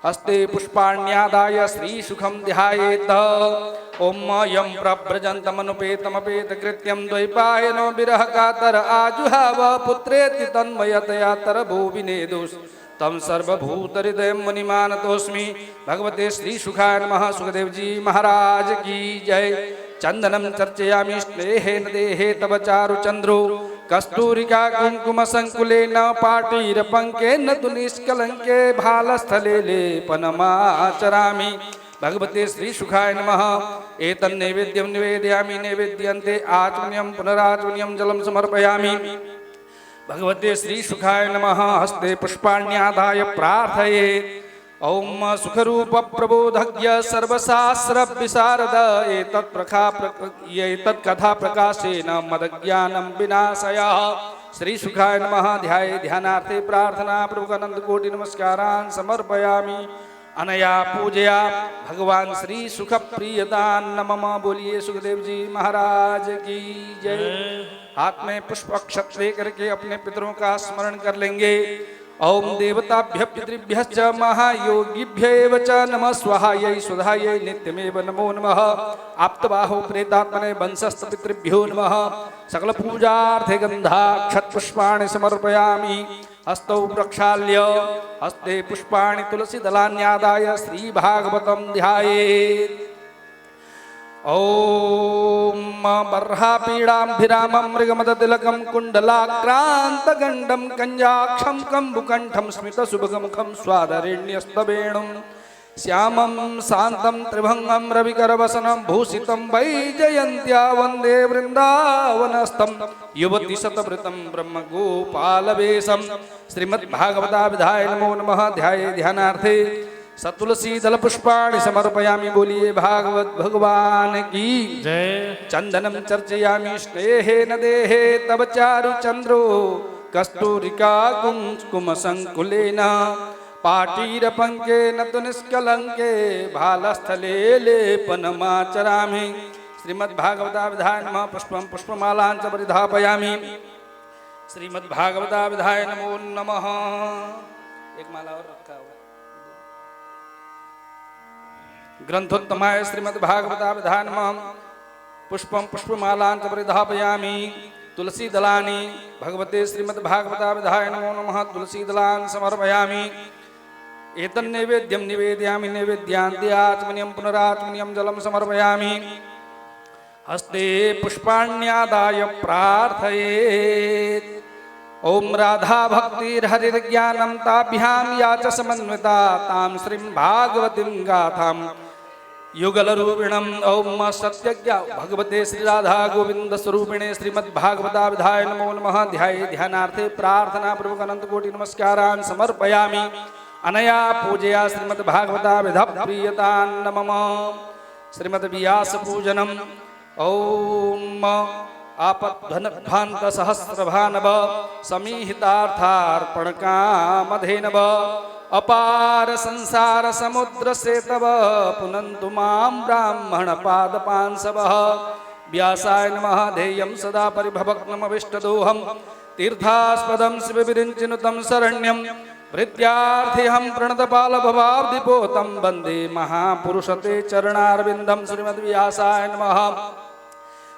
हस्ते पुष्पाण्यादाय श्रीसुखं ध्यायेत्। ओम यं प्रव्रजन्तमनुपेतमपेतकृत्यं द्वैपायनो विरह कातर आजुहाव पुत्रेति तन्मयतया तरभो विनेदुस् तं सर्वभूतहृदयं मुनिमानतोऽस्मि। भगवते श्रीसुखाय नमः। सुखदेव जी महाराज की जय। चंदनम चर्चयामि स्नेहेन देहे तव चारुचंद्रो कस्तूरिका कुंकुम संकुलेन पाटीरपंकेन तु निष्कलंके भालस्थले लेपनमाचरामि। भगवते श्रीसुखाय नमः। एतन्नैवेद्यं निवेदयामि। नैवेद्यन्ते आचमनीयं पुनराचमनीयं जलं समर्पयामि। भगवते श्रीसुखाय नमः। हस्ते पुष्पाण्यादाय प्रार्थये। ओम सुखरूप प्रबोधज्ञ सर्वशास्त्र विशारद एतत् कथा प्रकाशेन मदज्ञानं विनाशयः। श्रीसुखाय नमः। ध्याये ध्यानार्थे प्रार्थना प्रभुकानंद कोटि नमस्कारान् समर्पयामि। अनया पूजया भगवान श्री सुख प्रियदान नमः। बोलिए सुखदेव जी महाराज की जय। हाथ में पुष्प अक्षत लेकर के अपने पितरों का स्मरण कर लेंगे। ओम देवताभ्य पितृभ्यश्च महायोगिभ्यैव च नमः स्वाहायै सुधायै नित्यमेव नमो नमः। आप्तबाहो प्रेतात्मने वंशस्थ पितृभ्यो नमः। सकल पूजार्थे गंधाक्षत पुष्पाणि समर्पयामि। हस्तौ प्रक्षाल्य हस्ते पुष्पाणि तुलसी दलान्यादाय श्री भागवतं ध्यायेत्। ओम बर्हापीडाभिरामं मृगमदतिलकं कुण्डलाक्रान्तगण्डं कञ्जाक्षं कम्बुकण्ठं स्मितसुभगमुखं स्वादरेण्यस्तवेणुं श्यामं शान्तं त्रिभंगं रविकरवसनं भूषितं वैजयन्त्या वन्दे वृन्दावनस्थं युवति शतवृतं ब्रह्मगोपालवेशं। श्रीमद्भागवताभिधाय नमो नमः। ध्याये ध्यानार्थे सतुलसी दल पुष्पाणि समर्पयामि। बोलिए भागवत भगवान की जय। चंदनम चर्चयामि स्नेहेन देहे तव चारुचंद्रो कस्तूरिका कुंकुम संकुलेन पाटीरपंकेन तु निष्कलंके भालस्थले लेपनमाचरामि। श्रीमद्भागवताभिधाय नमः। पुष्पं पुष्पमालां च परिधापयामि। श्रीमद्भागवताभिधाय नमो नमः। एक माला और रखा हुआ। ग्रंथोत्तमाय श्रीमद्भागवताभिधाय नमः। पुष्पं पुष्पमालां च परिधापयामि। तुलसी दलानि भगवते श्रीमद्भागवताभिधाय नमो नमः। तुलसी दलानि समर्पयामि। एतन्नैवेद्यं निवेदयामि। नैवेद्यान्ते आचमनीयं पुनराचमनीयं जलं समर्पयामि। हस्ते पुष्पाण्यादाय प्रार्थयेत्। ओम राधा भक्तिर्हरिर्ज्ञानं ताभ्यां या च समन्विता तां श्रीं भागवतीं गाथां युगलरूपिणम्। ओम सत्यज्ञा भगवते श्री राधा गोविंद स्वरूपिणे श्रीमद्भागवताभिधाय नमो नमः। ध्याये ध्यानार्थे प्रार्थना प्रभुकानंद कोटि नमस्कारान् समर्पयामि। अनया पूजया श्रीमद्भागवताभिधा प्रियतां नमः। श्रीमद्व्यास पूजनम्। ओम आपद्घनध्वान्त सहस्रभानव समीहितार्थार्पण कामधेनव अपार संसार समुद्र से तव पुनन्तु मां ब्राह्मण पादपांसवः। व्यासाय नमः। ध्येयं सदा परिभवग्नमविष्टदोहं तीर्थास्पदं शिवविरिञ्चिनुतं शरण्यं भृत्यार्थिहं प्रणतपालभवाब्धिपोतं वन्दे महापुरुषते चरणारविन्दं। श्रीमद्व्यासाय नमः।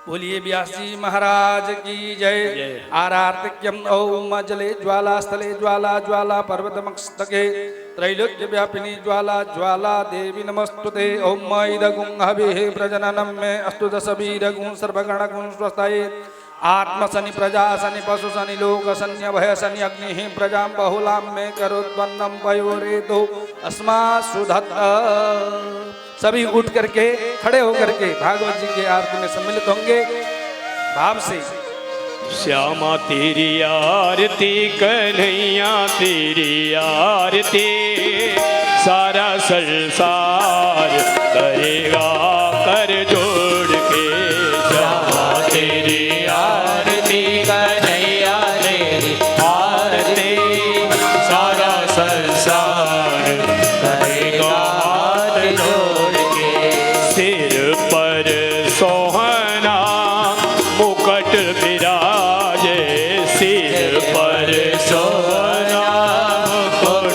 बोलिए व्यास जी महाराज की जय। आरार्तिक्यम ओम जले ज्वाला स्थले ज्वाला ज्वाला पर्वतमस्तके त्रैलोक्य व्यापिनी ज्वाला ज्वाला देवी नमस्तुते। ओम इदगुं हविः प्रजननं मे अस्तु दशवीरगुं सर्वगणगुं स्वस्ताये। आत्मसनि प्रजासनि पशुसनि लोकसनि अभयसनि अग्निः प्रजां बहुलां मे करोद्वन्नं पयोरेतो अस्मात् सुधत्त। सभी उठ करके खड़े होकर के भागवत जी के आरती में सम्मिलित होंगे भाव से। श्यामा तेरी आरती कन्हैया तेरी आरती सारा संसार करेगा कर जोड़ के। श्यामा तेरी आरती कन्हैया तेरी आरती सारा संसार करेगा हाथ जोड़ के। सिर पर सोहना मुकुट विराजे सिर पर सोहना मुकुट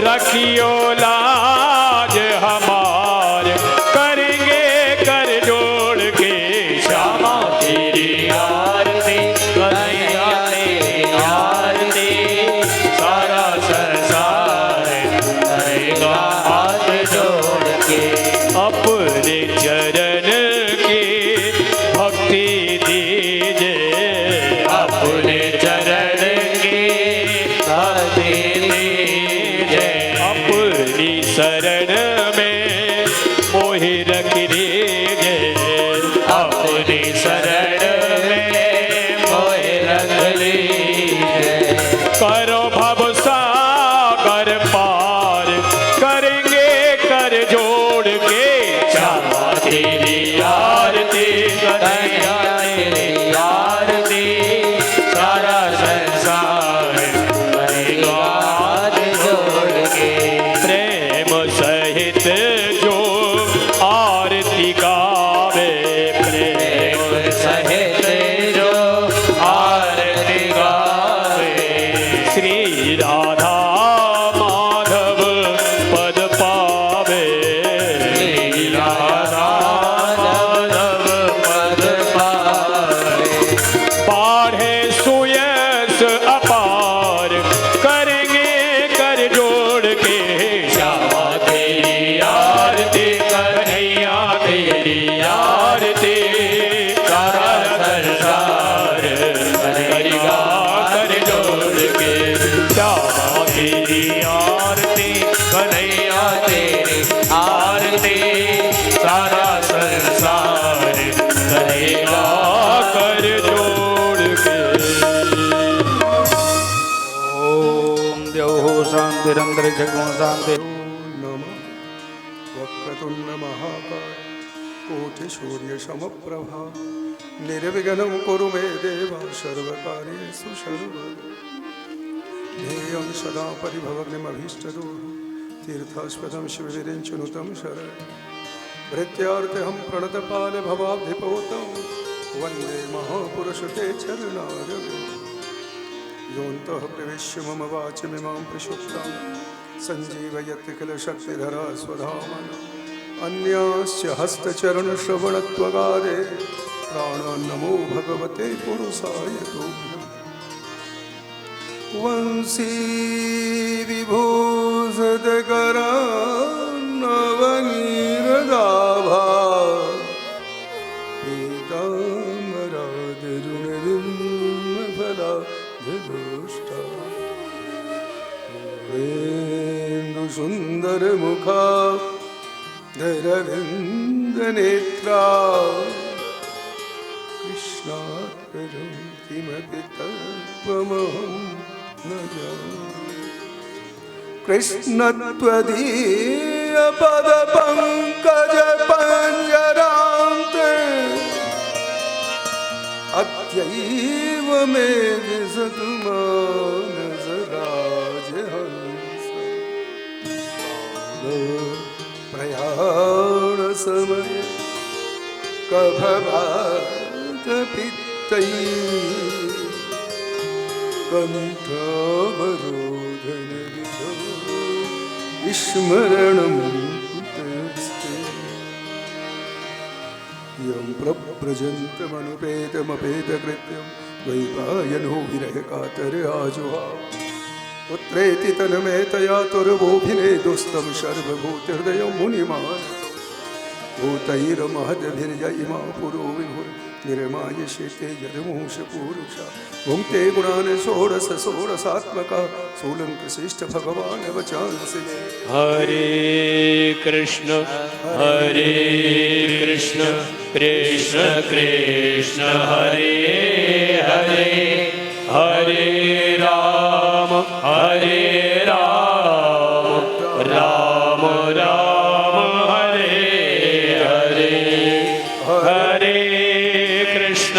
रखियो लाज हमार, करेंगे कर जोड़ के श्यामा तेरी आरती, कन्हैया तेरी आरती, सारा संसार करेगा हाथ जोड़ के। अपने चरण की भक्ति दीजिए, अपने चरण की भक्ति दीजिए, अपनी शरण में मोहि रख लीजिए, अपनी शरण में मोहि रख लीजिए। करो भव सागर पार, करेंगे कर जोड़ के श्यामा तेरी आरती, कन्हैया तेरी आरती, सारा संसार करेगा हाथ जोड़ के। प्रेम सहित जो आरती गावे, प्रेम सहित जो आरती गावे, श्री राधा माधव पद पावे, श्री राधा माधव पद पावे। बाढ़े सुयस अपार, करेंगे कर जोड़ के श्यामा तेरी आरती, कन्हैया तेरी आरती, सारा संसार करेगा कर जोड़ के। श्यामा तेरी आरती, कन्हैया तेरी आरती, सारा संसार करेगा कर जोड़ के। ओम द्यौः शान्तिरन्तरिक्षं शान्ति। नमः वक्रतुण्ड महाकाय कोटिसूर्य समप्रभा निर्विघ्नं कुरु मे देव सर्वकार्येषु सर्वदा। ध्येयं सदा परिभवग्नमभीष्टदोः तीर्थास्पदं शिवविरिञ्चनुतं शरणं भृत्यार्थिहं प्रणतपाले भवाब्धिपोतं वन्दे महापुरुषते चरणारविन्दं। योऽन्तः प्रविश्य मम वाचमिमां प्रक्षुब्धां सञ्जीवयति किल शक्तिधरा स्वधामना। अन्यास्य हस्तचरणश्रवणत्वगादे प्राणान्नमो भगवते पुरुषाय तुभ्यम्। वंशी विभूषितकरान्नवनीरदाभा पीताम्बरादिरुणिर्मफलादिदुष्टा सुन्दरमुखा धरविन्दनेत्रा कृष्णात्परं किमपि तत्त्वमहं न जाने। कृष्णत्वदीयपदपङ्कजपञ्जरान्ते अद्यैव मे विशतु मानसराजहंस। प्रयाण समय कफवातपित्तैः कण्ठावरोधनविधौ विस्मरणं कुतस्ते। यं प्रव्रजन्तमनुपेतमपेतकृत्यं द्वैपायनो विरहकातर आजुहाव। पुत्रेति तन्मयतया तुरवोभिने दुस्तं सर्वभूतहृदयं मुनिमानतोऽस्मि। भूतैर्महद्भिर्यैमा पुरो विभुर् निर्माय शेते यदमूष पूरुषा। भुङ्क्ते गुणान् षोडश षोडशात्मका सोऽलङ्कृशिष्ट भगवान् वचांसि मे। हरे कृष्ण कृष्ण कृष्ण हरे हरे, हरे राम राम राम हरे हरे। हरे कृष्ण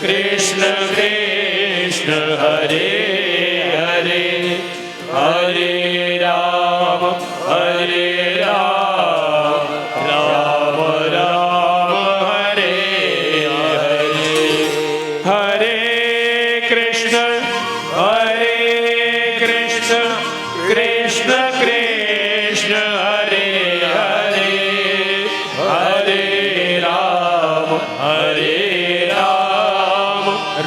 कृष्ण कृष्ण हरे हरे, हरे राम राम राम हरे हरे। हरे कृष्ण कृष्ण कृष्ण हरे हरे हरे राम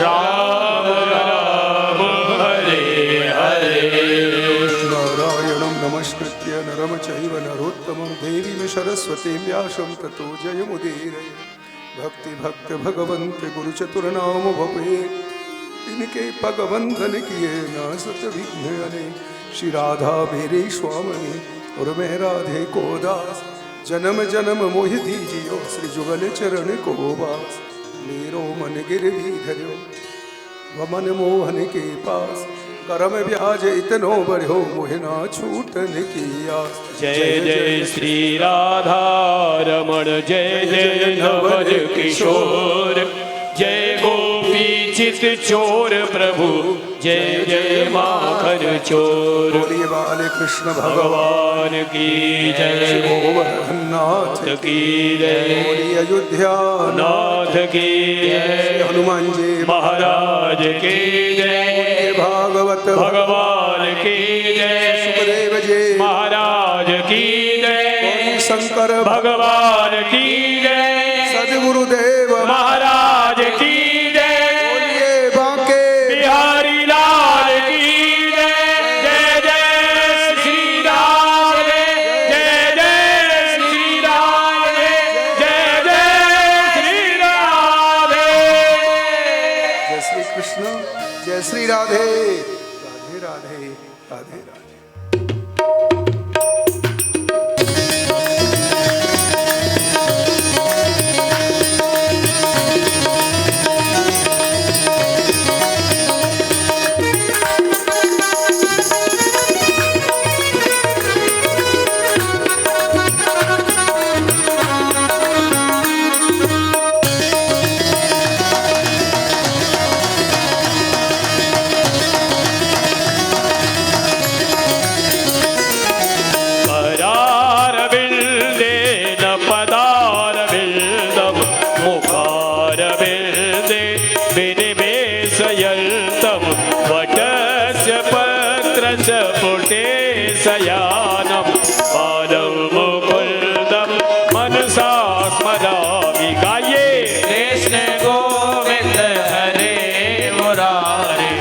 राम राम हरे हरे नारायणं नमस्कृत्य नरं चैव नरोत्तमं देवीं सरस्वतीं व्यासं ततो जयमुदीरये भक्ति भक्त भगवंत गुरु चतुर नाम भपे इनके पग बंधन किए ना सत विघ्न अने श्री राधा मेरे स्वामी और मैं राधे को दास जन्म जन्म मोह दीजियो श्री जुगल चरण को बास मेरो मन गिरवी धर्यो वमन मोहन के पास करम ब्याज इतनो बढ़ो मोहना छूटन की आस। जय जय श्री राधा रमण जय जय नवज किशोर जय गोपी चित चोर प्रभु जय जय माखन चोर। बोलिए बाले कृष्ण भगवान की जय गोवर्धननाथ की जय बोलिए अयोध्या नाथ की जय हनुमान जी महाराज की जय भागवत भगवान की जय सुखदेव जी महाराज की जय शंकर भगवान की जय सदगुरुदेव महाराज की जय बोलिए बांके बिहारी लाल की जय जय जय श्री राम जय जय श्री राम जय जय श्री राधे। जय श्री कृष्ण जय श्री राधे राधे राधे राधे राधे। शयानं पादं मुकुन्दं मनसा स्मरामि गाये कृष्ण गोविन्द हरे मुरारे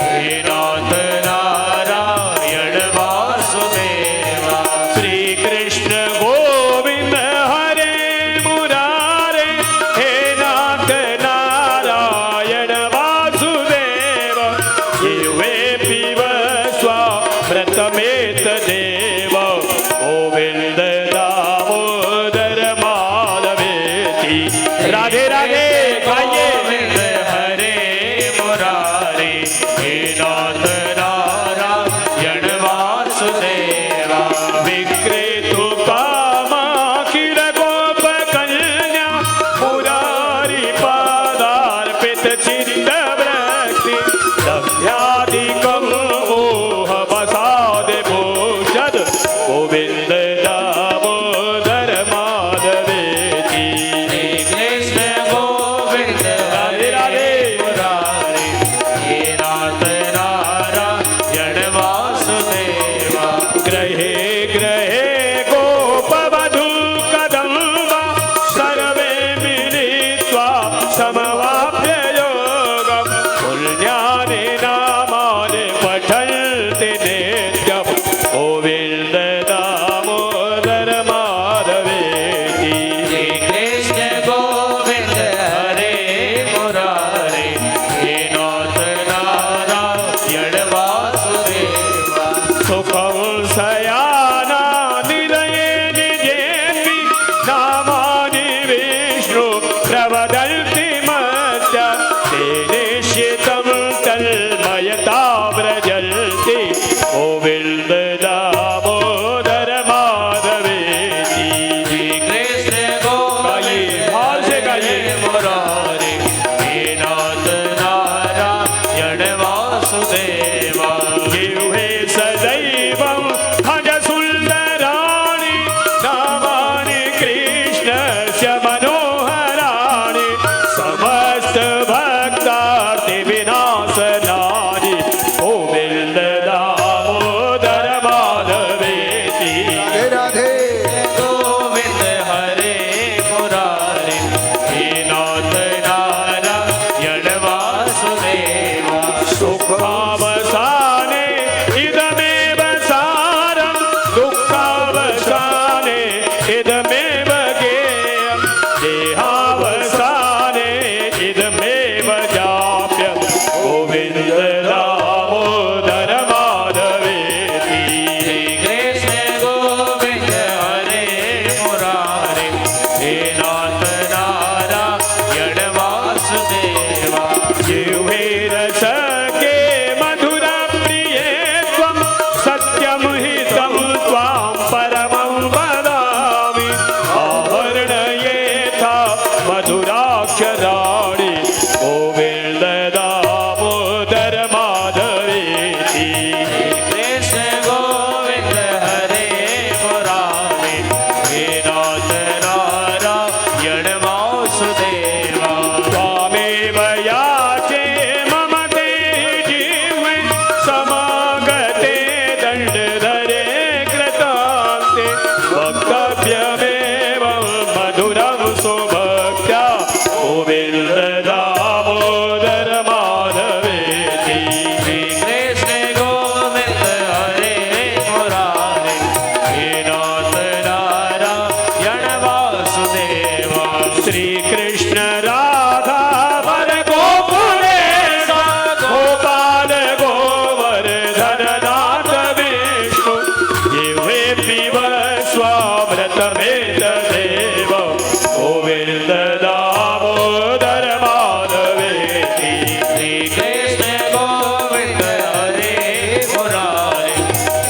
हे नाथ नारायण वासुदेवा। श्री कृष्ण गोविन्द हरे मुरारे हे नाथ नारायण वासुदेव जिह्वे पिब व्रतमेत देव गोविंद दामोदर माधवेति राधे राधे गाइए गोविंद हरे मुरारे हे नाथ नारायण वासुदेवा। विक्रेतु कामाखिल गोप कन्या मुरारी पादार्पित चित्त वृत्ति दध्यादिकं गोविंद दामोदर माधवेति कृष्ण गोविंद हरे राधे मुरारे हे नाथ नारायण वासुदेवा। ग्रहे ग्रहे गोपवधू कदम्बा सर्वे मिलित्वा समवाप्य योगं पुण्यानि नामानि पठन्ति नित्यं गोविंद दामोदर माधवेति कृष्ण गोविंद हरे मुरारे हे नाथ नारायण वासुदेवा। सुखं शयाना निलये निजेति नामानि विष्णु प्रवदन्ति मत्य ते निश्चितं तन्मयता व्रजन्ति गोविंद दामोदर माधवेति कृष्ण गोविंद मुरारे हे नाथ नारायण वासुदेवा। जिह्वे सदैवं भज सुन्दराणि नामानि कृष्णस्य मनोहराणि समस्त भक्तार्ति विनाशनानि गोविंद दामोदर श्री कृष्ण गोविंद हरे मुरारे हे नाथ नारायण वासुदेव श्री कृष्ण राधा वर गोकुलेश गोपाल गोवर्धन नाथ विष्णु जिह्वे पिब स्वामृत भेद देव गोविंद दामोदर माधवेति श्री कृष्ण गोविंद हरे मुरारे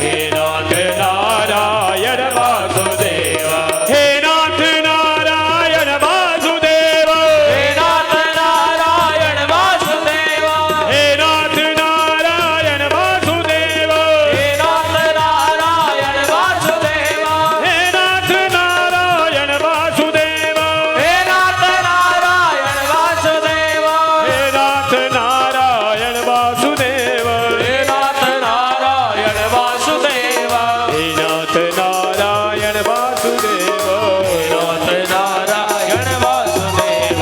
हे नाथ नारायण वासुदेव हे नाथ नारायण वासुदेव हे नाथ नारायण वासुदेव हे नाथ नारायण वासुदेव हे नाथ नारायण वासुदेव हे नाथ नारायण वासुदेव हे नाथ नारायण वासुदेव हे नाथ नारायण वासुदेव हे नाथ नारायण वासुदेव हे नाथ नारायण वासुदेव हे नाथ नारायण वासुदेव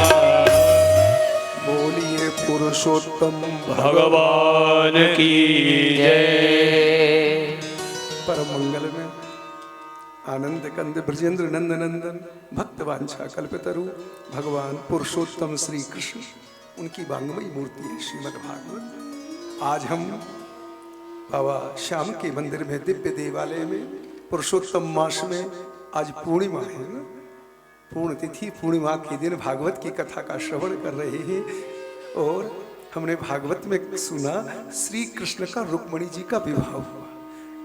बोलिए पुरुषोत्तम भगवान की जय परम मंगल में आनंद कंद ब्रजेंद्र नंद नंदन भक्त वांछा कल्पतरु भगवान पुरुषोत्तम श्री कृष्ण उनकी वांगमयी मूर्ति है श्रीमद् भागवत। आज हम बाबा श्याम के मंदिर में दिव्य देवालय में पुरुषोत्तम मास में आज पूर्णिमा है ना, पूर्ण तिथि पूर्णिमा के दिन भागवत की कथा का श्रवण कर रहे हैं। और हमने भागवत में सुना श्री कृष्ण का रुक्मणी जी का विवाह हुआ।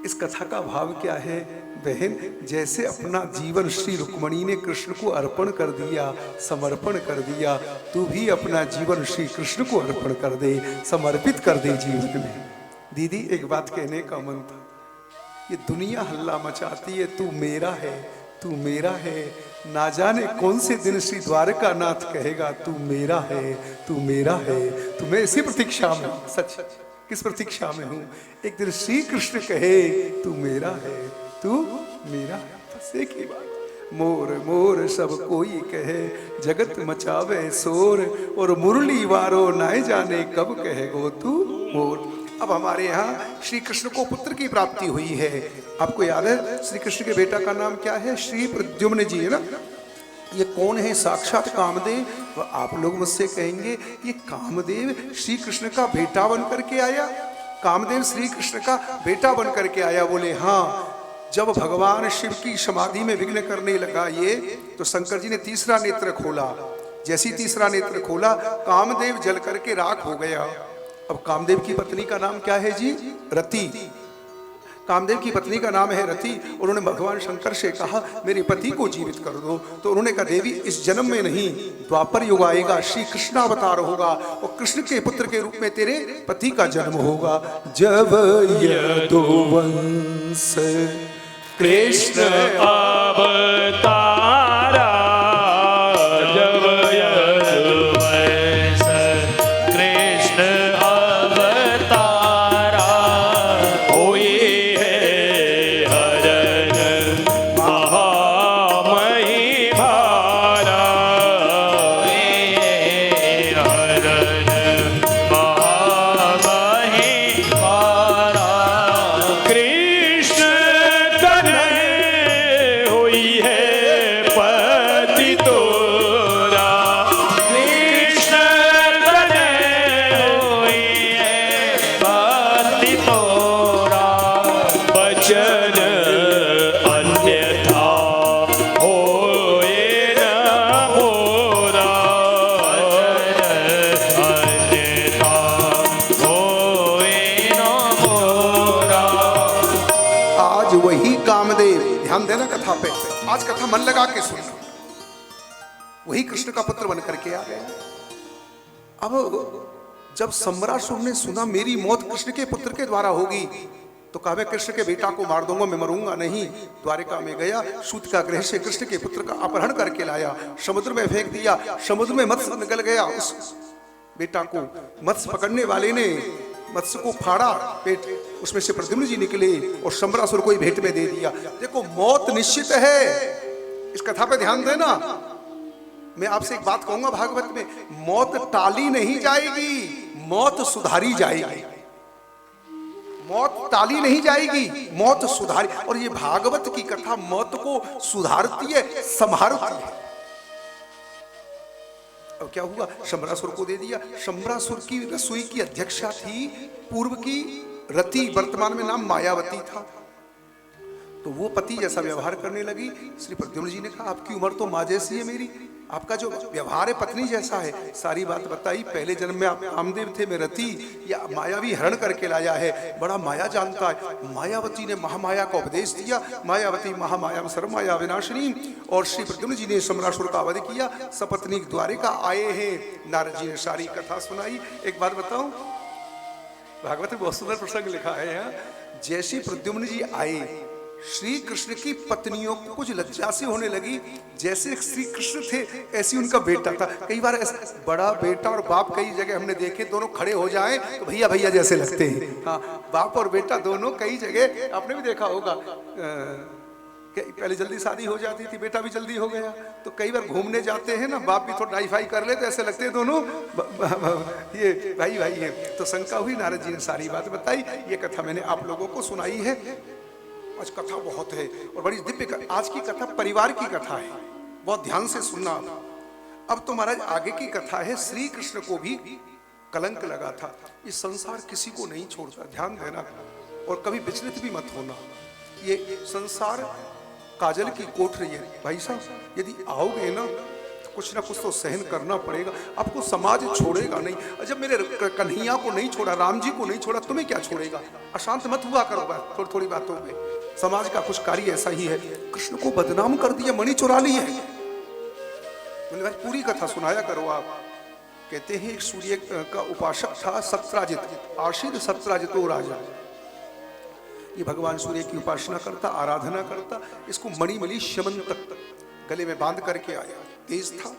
इस कथा का भाव क्या है बहन? जैसे अपना जीवन श्री रुक्मणी ने कृष्ण को अर्पण कर दिया, समर्पण कर दिया, तू भी अपना जीवन श्री कृष्ण को अर्पण कर दे, समर्पित कर दे जीवन में। दीदी एक बात कहने का मन था, ये दुनिया हल्ला मचाती है तू मेरा है, तू मेरा है। ना जाने कौन से दिन श्री द्वारका नाथ कहेगा तू मेरा है, तू मेरा है। तो मैं इसी प्रतीक्षा में, सच किस प्रतीक्षा में हूँ? एक दिन श्री कृष्ण कहे तू मेरा है, तू मेरा है। बस एक ही बात, मोर मोर सब कोई कहे जगत मचावे शोर, और मुरली वारो नाय जाने कब कहेगो तू मोर। अब हमारे यहाँ श्री कृष्ण को पुत्र की प्राप्ति हुई है। आपको याद है श्री कृष्ण के बेटा का नाम क्या है? श्री प्रद्युम्न जी है ना। ये कौन है? साक्षात कामदेव। तो आप लोग मुझसे कहेंगे ये कामदेव श्री कृष्ण का बेटा बन करके आया? कामदेव श्री कृष्ण का बेटा बन करके आया? बोले हाँ। जब भगवान शिव की समाधि में विघ्न करने लगा ये, तो शंकर जी ने तीसरा नेत्र खोला। जैसी तीसरा नेत्र खोला कामदेव जल करके राख हो गया। अब कामदेव की पत्नी का नाम क्या है जी? रति। कामदेव की पत्नी का नाम है रति। उन्होंने भगवान शंकर से कहा मेरे पति को जीवित कर दो। तो उन्होंने कहा देवी इस जन्म में नहीं, द्वापर युग आएगा, श्री कृष्ण अवतार होगा और कृष्ण के पुत्र के रूप में तेरे पति का जन्म होगा। जब यदुवंश कृष्ण अवतारा, जब यदुवंश कृष्ण अवतारा, होई है हरन महामही भारा, हरन महामही भारा। कृष्ण होई है पति तोरा, कृष्ण होई है पति तोरा, बचन अन्यथा होए न मोरा, अन्यथा होए न मोरा। आज वही कामदेव, ध्यान देना कथा पे, आज कथा मन लगा के सुनना, वही कृष्ण का पुत्र बन करके आ गया। अब जब सम्रासुर ने सुना मेरी मौत कृष्ण के पुत्र के द्वारा होगी, तो कहा मैं कृष्ण के बेटा को मार दूंगा, मैं मरूंगा नहीं। द्वारिका में गया, सूत का गृह से कृष्ण के पुत्र का अपहरण करके लाया, समुद्र में फेंक दिया, समुद्र में मत्स्य निकल गया। उस बेटा को मत्स्य पकड़ने वाले ने मत्स्य को फाड़ा, पेट उसमें से प्रद्युम्न जी निकले और सम्रासुर को ही भेंट में दे दिया। देखो मौत निश्चित है, इस कथा पे ध्यान देना। मैं आपसे एक बात कहूंगा, भागवत में मौत टाली नहीं जाएगी, मौत सुधारी जाएगी, मौत टाली नहीं जाएगी, मौत सुधारी। और ये भागवत की कथा मौत को सुधारती है, संभालती है। अब क्या हुआ, शंबरासुर को दे दिया। शंबरासुर की रसोई की अध्यक्षा थी पूर्व की रति, वर्तमान में नाम मायावती था। तो वो पति जैसा व्यवहार करने लगी। श्री प्रद्युम्न जी ने कहा आपकी उम्र तो माँ जैसी है मेरी, आपका जो व्यवहार है पत्नी जैसा है। सारी बात बताई। पहले जन्म में आप कामदेव थे, मैं रति या मायावी हरण करके लाया है, बड़ा माया जानता है। मायावती ने महामाया का उपदेश दिया। मायावती महामाया सर्वमाया विनाशिनी। और श्री प्रद्युम्न जी ने शंबरासुर का वध किया। सपत्नी द्वारिका आए हैं। नारद जी ने सारी कथा सुनाई। एक बात बताऊं, भागवत में बहुत सुंदर प्रसंग लिखा है यहाँ। जैसे प्रद्युम्न जी आए, श्री कृष्ण की पत्नियों को कुछ लज्जा से होने लगी। जैसे श्री कृष्ण थे ऐसी उनका बेटा था। कई बार बड़ा बेटा और बाप कई जगह हमने देखे, दोनों खड़े हो जाएं तो भैया भैया जैसे लगते हैं। हाँ, बाप और बेटा दोनों कई जगह आपने भी देखा होगा। पहले जल्दी शादी हो जाती थी, बेटा भी जल्दी हो गया, तो कई बार घूमने जाते हैं ना, बाप भी थोड़ा डाईफाई कर ले तो ऐसे लगते हैं दोनों ये भाई भाई है। तो शंका हुई, नारद जी ने सारी बात बताई। ये कथा मैंने आप लोगों को सुनाई है। आज कथा बहुत है और बड़ी दिव्य। आज की कथा परिवार की कथा है, बहुत ध्यान से सुनना। अब तो महाराज आगे की कथा है। श्री कृष्ण को भी कलंक लगा था। इस संसार किसी को नहीं छोड़ता, ध्यान देना, और कभी विचलित भी मत होना। ये संसार काजल की कोठरी है भाई साहब, यदि आओगे ना तो कुछ ना कुछ तो सहन करना पड़ेगा। आपको समाज छोड़ेगा नहीं। जब मेरे कन्हैया को नहीं छोड़ा, राम जी को नहीं छोड़ा, तुम्हें क्या छोड़ेगा। अशांत मत हुआ करो थोड़ी थोड़ी बातों में। समाज का कुछ कार्य ऐसा ही है। कृष्ण को बदनाम कर दिया, मणि चुरा ली है। मैंने पूरी कथा सुनाया करो आप। कहते हैं एक सूर्य का उपासक था सत्राजित, आशीर सत्राजितो राजा। ये भगवान सूर्य की उपासना करता, आराधना करता। इसको मणिमली शमन तक गले में बांध करके आया। तेज था।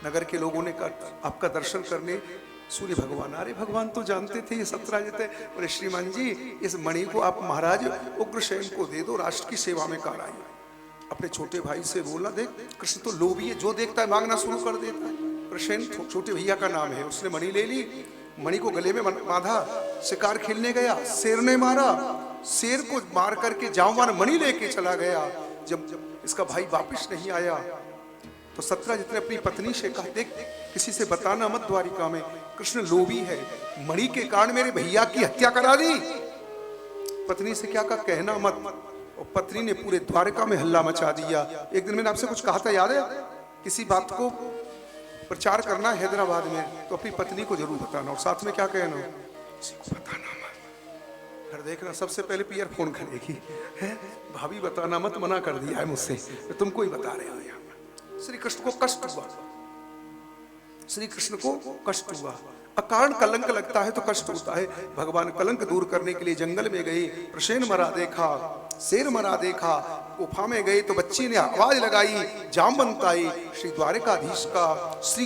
नगर के लोगों ने कहा आपका दर्शन करने सूर्य भगवान। अरे भगवान तो जानते थे ये सत्राजित है। बोले श्रीमान जी, इस मणि को आप महाराज उग्रसेन को दे दो, राष्ट्र की सेवा में कार्य आए। अपने छोटे भाई से बोला, देख कृष्ण तो लोभी है, जो देखता है मांगना शुरू कर देता है। उग्रसेन छोटे भैया का नाम है। उसने मणि ले ली, मणि को गले में बांधा, शिकार खेलने गया, शेर ने मारा, शेर को मार करके जामवान मणि लेके चला गया। जब इसका भाई वापिस नहीं आया तो सत्राजित ने अपनी पत्नी से कहा, देख किसी से बताना मत, द्वारिका में कृष्ण लोभी है, मणि के कारण मेरे भैया की हत्या करा दी। पत्नी से क्या कहा, कहना मत। और पत्नी ने पूरे द्वारिका में हल्ला मचा दिया। एक दिन मैंने आपसे कुछ कहा था, याद है, किसी बात को प्रचार करना हैदराबाद में तो अपनी पत्नी को जरूर बताना, और साथ में क्या कहना, किसी को बताना मत। फिर देखना सबसे पहले पियर फोन करेगी, भाभी बताना मत, मना कर दिया है मुझसे, तो तुमको ही बता रहे हो। यहाँ श्री कृष्ण को कष्ट हुआ, श्री कृष्ण को कष्ट हुआ। अकारण कलंक लगता है तो कष्ट होता है। भगवान कलंक दूर करने के लिए जंगल में गए, प्रसेन मरा देखा, शेर मरा देखा। गुफा में गए तो बच्ची ने आवाज लगाई, जामवंत आई। श्री द्वारिकाधीश का, श्री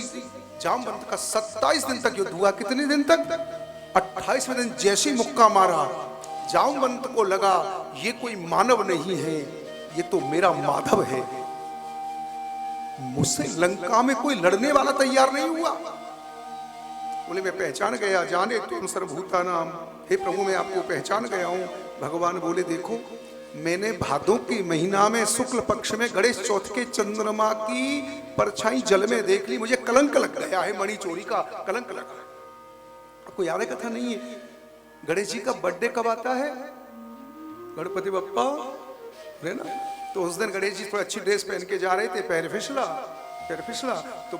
जामवंत का 27 दिन तक युद्ध हुआ। कितने दिन तक? 28वें दिन जैसे मुक्का मारा, जामवंत को लगा ये कोई मानव नहीं है, ये तो मेरा माधव है। मुझसे लंका में कोई लड़ने वाला तैयार नहीं हुआ। बोले मैं पहचान गया, जाने तुम सर्वभूता नाम। हे प्रभु मैं आपको पहचान गया हूँ। भगवान बोले देखो, मैंने भादों के महीना में शुक्ल पक्ष में गणेश चौथ के चंद्रमा की परछाई जल में देख ली, मुझे कलंक लग गया है, मणि चोरी का कलंक लगा। कोई याद कथा नहीं है। गणेश जी का बर्थडे कब आता है? गणपति बप्पा है ना। तो उस दिन गणेश जी थोड़ी अच्छी ड्रेस पहन के जा रहे थे, पैर फिसला तो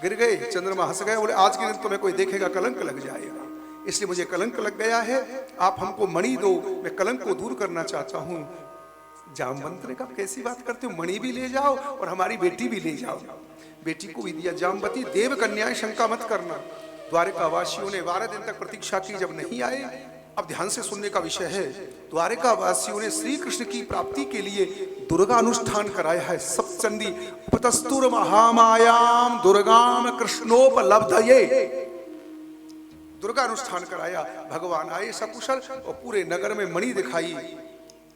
गिर गए। चंद्रमा हंस गए, बोले आज के दिन तुम्हें कोई देखेगा कलंक लग जाएगा, इसलिए मुझे कलंक लग गया है, आप हमको मणि दो, मैं कलंक को दूर करना चाहता हूँ। जामवंत ने कहा कैसी बात करते हो, मणि भी ले जाओ और हमारी बेटी भी ले जाओ। बेटी को भी दिया। जामवती देव कन्याएं, शंका मत करना। द्वारिका वासियों ने 12 दिन तक प्रतीक्षा की, जब नहीं आए, अब ध्यान से सुनने का विषय है, द्वारिका वासियों ने श्री कृष्ण की प्राप्ति के लिए दुर्गा अनुष्ठान कराया है। सप्तचंडी उपतस्तुर महामायाम दुर्गाम कृष्णोपलब्धये, दुर्गा अनुष्ठान कराया। भगवान आए सकुशल और पूरे नगर में मणि दिखाई।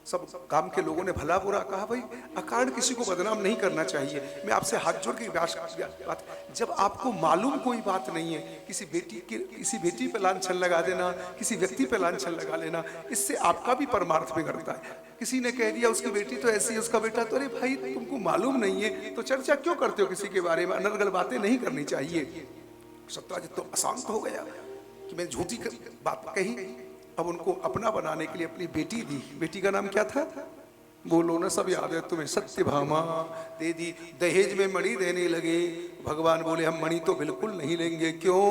सब काम के लोगों ने भला बुरा कहा। भाई अकारण किसी को बदनाम नहीं करना चाहिए। मैं आपसे हाथ जोड़ के बात, जब आपको मालूम कोई बात नहीं है, किसी बेटी पे लांछन लगा देना, किसी व्यक्ति पे लांछन लगा लेना, इससे आपका भी परमार्थ बिगड़ता है। किसी ने कह दिया उसकी बेटी तो ऐसी है, उसका बेटा तो, अरे भाई तुमको मालूम नहीं है तो चर्चा क्यों करते हो किसी के बारे में? अनर्गल बातें नहीं करनी चाहिए। सत्यजित तो अशांत हो गया कि मैं झूठी बात कही। अब उनको अपना बनाने के लिए अपनी बेटी दी। बेटी का नाम क्या था? बोलो ना, सब याद है तुम्हें? सत्यभामा दे दी। दहेज में मणि देने लगे। भगवान बोले हम मणि तो बिल्कुल नहीं लेंगे। क्यों?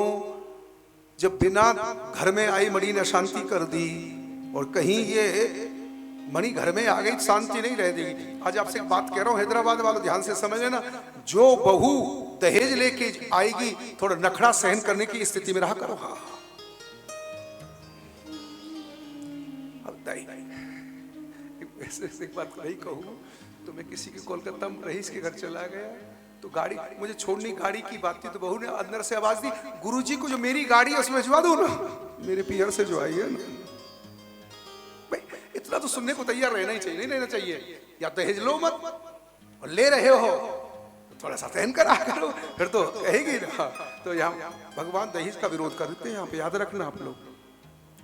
जब बिना घर में आई मणि ने अशांति कर दी, और कहीं ये मणि घर में आ गई शांति नहीं रह देगी। आज आपसे एक बात कह रहा हूं, हैदराबाद वालों ध्यान से समझ लेना, जो बहू दहेज लेके आएगी थोड़ा नखरा सहन करने की स्थिति में रहा करो। हाँ एक बात नहीं कहूँ तो मैं किसी के कोलकाता में रईस के घर चला गया, तो गाड़ी मुझे छोड़नी, गाड़ी की बात थी, तो बहू ने अंदर से आवाज दी, गुरुजी को जो मेरी गाड़ी है उसमें भिजवा दो ना, मेरे पियर से जो आई है ना। भाई इतना तो सुनने को तैयार रहना ही चाहिए, नहीं रहना चाहिए। या दहेज लो मत, और ले रहे हो तो थोड़ा सा सहन करा करो, फिर तो कहेगी ना। तो यहाँ भगवान दहेज का विरोध करते हैं, यहाँ पे याद रखना आप लोग।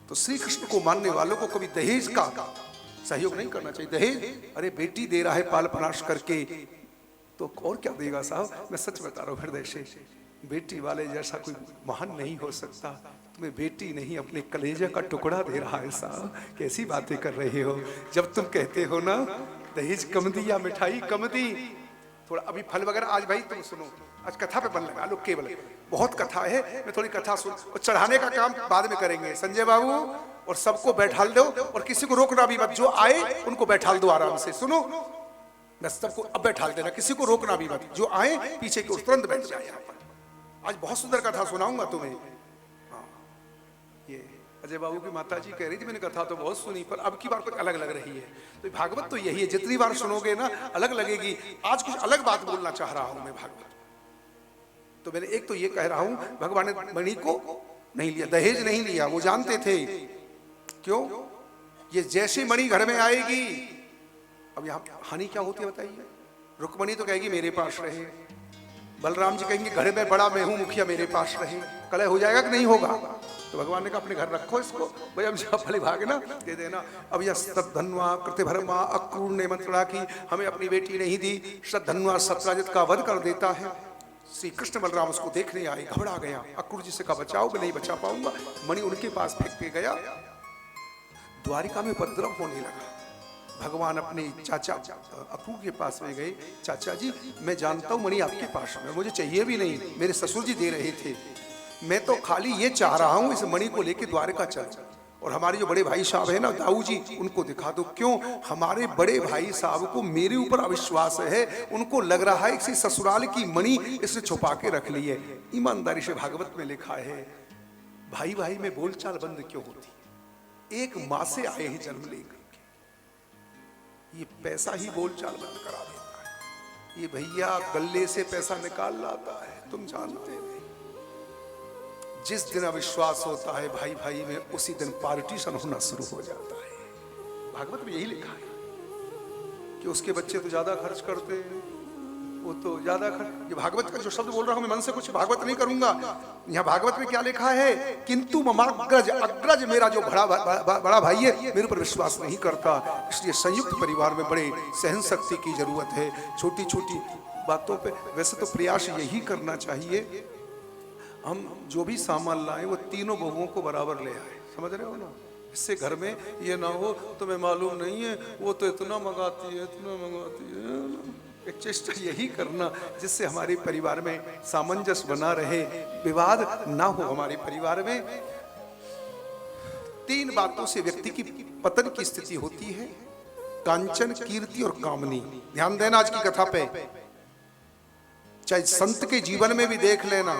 तो श्री कृष्ण को मानने वालों को कभी दहेज का सहयोग नहीं करना चाहिए। दहेज, अरे बेटी दे रहा है पाल पराश करके, तो और क्या देगा साहब? मैं सच बता रहा हूँ हृदय से, बेटी वाले जैसा कोई महान नहीं हो सकता। तुम्हें बेटी नहीं अपने कलेजे का टुकड़ा दे रहा है साहब। कैसी बातें कर रहे हो? जब तुम कहते हो ना दहेज कम दी या मिठाई कम दी, थोड़ा अभी फल वगैरह, आज भाई तुम सुनो, आज कथा पे बन लगा लो, केवल बहुत कथा है, मैं थोड़ी कथा सुन, और चढ़ाने का काम बाद में करेंगे संजय बाबू। और सबको बैठाल दो, और किसी को रोकना भी मत, जो आए उनको बैठाल दो आराम से। सुनो, बस सबको अब बैठाल देना, किसी को रोकना भी मत, जो आए पीछे की ओर तुरंत बैठ जाए यहाँ पर। आज बहुत सुंदर कथा सुनाऊंगा तुम्हें। हाँ, ये अजय बाबू की माता जी कह रही थी मैंने कथा तो बहुत सुनी, पर अब की बार कुछ अलग लग रही है। तो भागवत तो यही है, जितनी बार सुनोगे ना अलग लगेगी। आज कुछ अलग बात बोलना चाह रहा हूं मैं भागवत। तो मैंने एक तो ये कह रहा हूं, भगवान ने मणि को नहीं लिया, दहेज नहीं लिया, वो जानते थे। क्यों? ये जैसे मणि घर में आएगी, अब यहाँ हानि क्या होती है बताइए? रुक्मणी तो कहेगी मेरे पास रहे, बलराम जी कहेंगे घर में बड़ा मैं हूं मुखिया मेरे पास रहे। कलह हो जाएगा कि नहीं होगा? तो भगवान ने कहा अपने घर रखो इसको, भाई हम जब भले भागे ना दे देना। अब यह सतधन्वा कृतभर्मा अक्रूर ने मंत्रणा की, हमें अपनी बेटी नहीं दी, सतधन्वा सत्यजित का वध कर देता है। श्री कृष्ण बलराम उसको देखने आए, घबरा गया। अक्रूर जी से कहा बचाओगे? नहीं बचा पाऊंगा। मणि उनके पास फेंक के गया। द्वारिका में उपद्रव होने लगा। भगवान अपने चाचा अक्रूर के पास में गए, चाचा जी मैं जानता हूं मणि आपके पास में, मुझे चाहिए भी नहीं, मेरे ससुर जी दे रहे थे, मैं तो खाली ये चाह रहा हूं इस मणि को लेके द्वारका चलो, और हमारे जो बड़े भाई साहब है ना दाऊ जी, उनको दिखा दो। क्यों? हमारे बड़े भाई साहब को मेरे ऊपर अविश्वास है, उनको लग रहा है कि ससुराल की मणि इसने छुपा के रख ली है। ईमानदारी से भागवत में लिखा है, भाई भाई में बोलचाल बंद क्यों होती? एक माँ से आए ही जन्म लेकर ये पैसा ही बोलचाल बंद करा देता है। ये भैया गले से पैसा निकाल लाता है, तुम जानते नहीं। जिस दिन अविश्वास होता है भाई भाई में, उसी दिन पार्टीशन होना शुरू हो जाता है। भागवत में यही लिखा है कि उसके बच्चे तो ज्यादा खर्च करते हैं, वो तो ज्यादा खर्च। ये भागवत का जो शब्द बोल रहा हूं मैं मन से कुछ भागवत नहीं करूंगा। यहाँ भागवत में क्या लिखा है? किंतु ममाग्रज, अग्रज मेरा जो बड़ा भाई है मेरे ऊपर विश्वास नहीं करता। इसलिए संयुक्त परिवार में बड़े सहन शक्ति की जरूरत है, छोटी छोटी बातों पे। वैसे तो प्रयास यही करना चाहिए, हम जो भी सामान लाए वो तीनों बहुओं को बराबर ले आए, समझ रहे हो ना? इससे घर में ये ना हो तुम्हें मालूम नहीं है वो तो इतना मंगाती है, इतना मंगाती है। एक चेष्टा यही करना जिससे हमारे परिवार में सामंजस्य बना रहे, विवाद ना हो हमारे परिवार में। तीन बातों से व्यक्ति की पतन की स्थिति होती है, कांचन, कीर्ति और कामनी। ध्यान देना आज की कथा पे, चाहे संत के जीवन में भी देख लेना,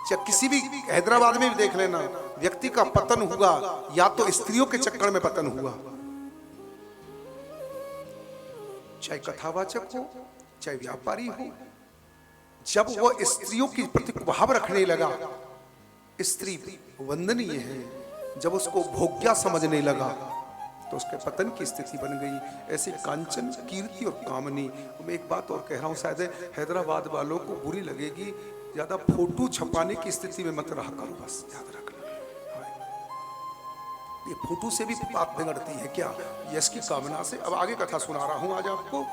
चाहे किसी भी हैदराबाद में भी देख लेना, व्यक्ति का पतन हुआ या तो स्त्रियों के चक्कर में पतन हुआ। चाहे कथावाचक हो, चाहे व्यापारी हो, जब वह स्त्रियों की प्रति भाव रखने लगा, स्त्री वंदनीय है, जब उसको भोग्या समझने लगा, तो तो उसके पतन की स्थिति बन गई। ऐसी कांचन कीर्ति और कामनी। मैं एक बात और कह रहा हूँ, शायद हैदराबाद वालों को बुरी लगेगी, ज्यादा फोटो छपाने की स्थिति में मत रहा करो, बस याद रखना। ये फोटो से भी बात बिगड़ती है क्या, यश की कामना से। अब आगे कथा सुना रहा हूं आज आपको।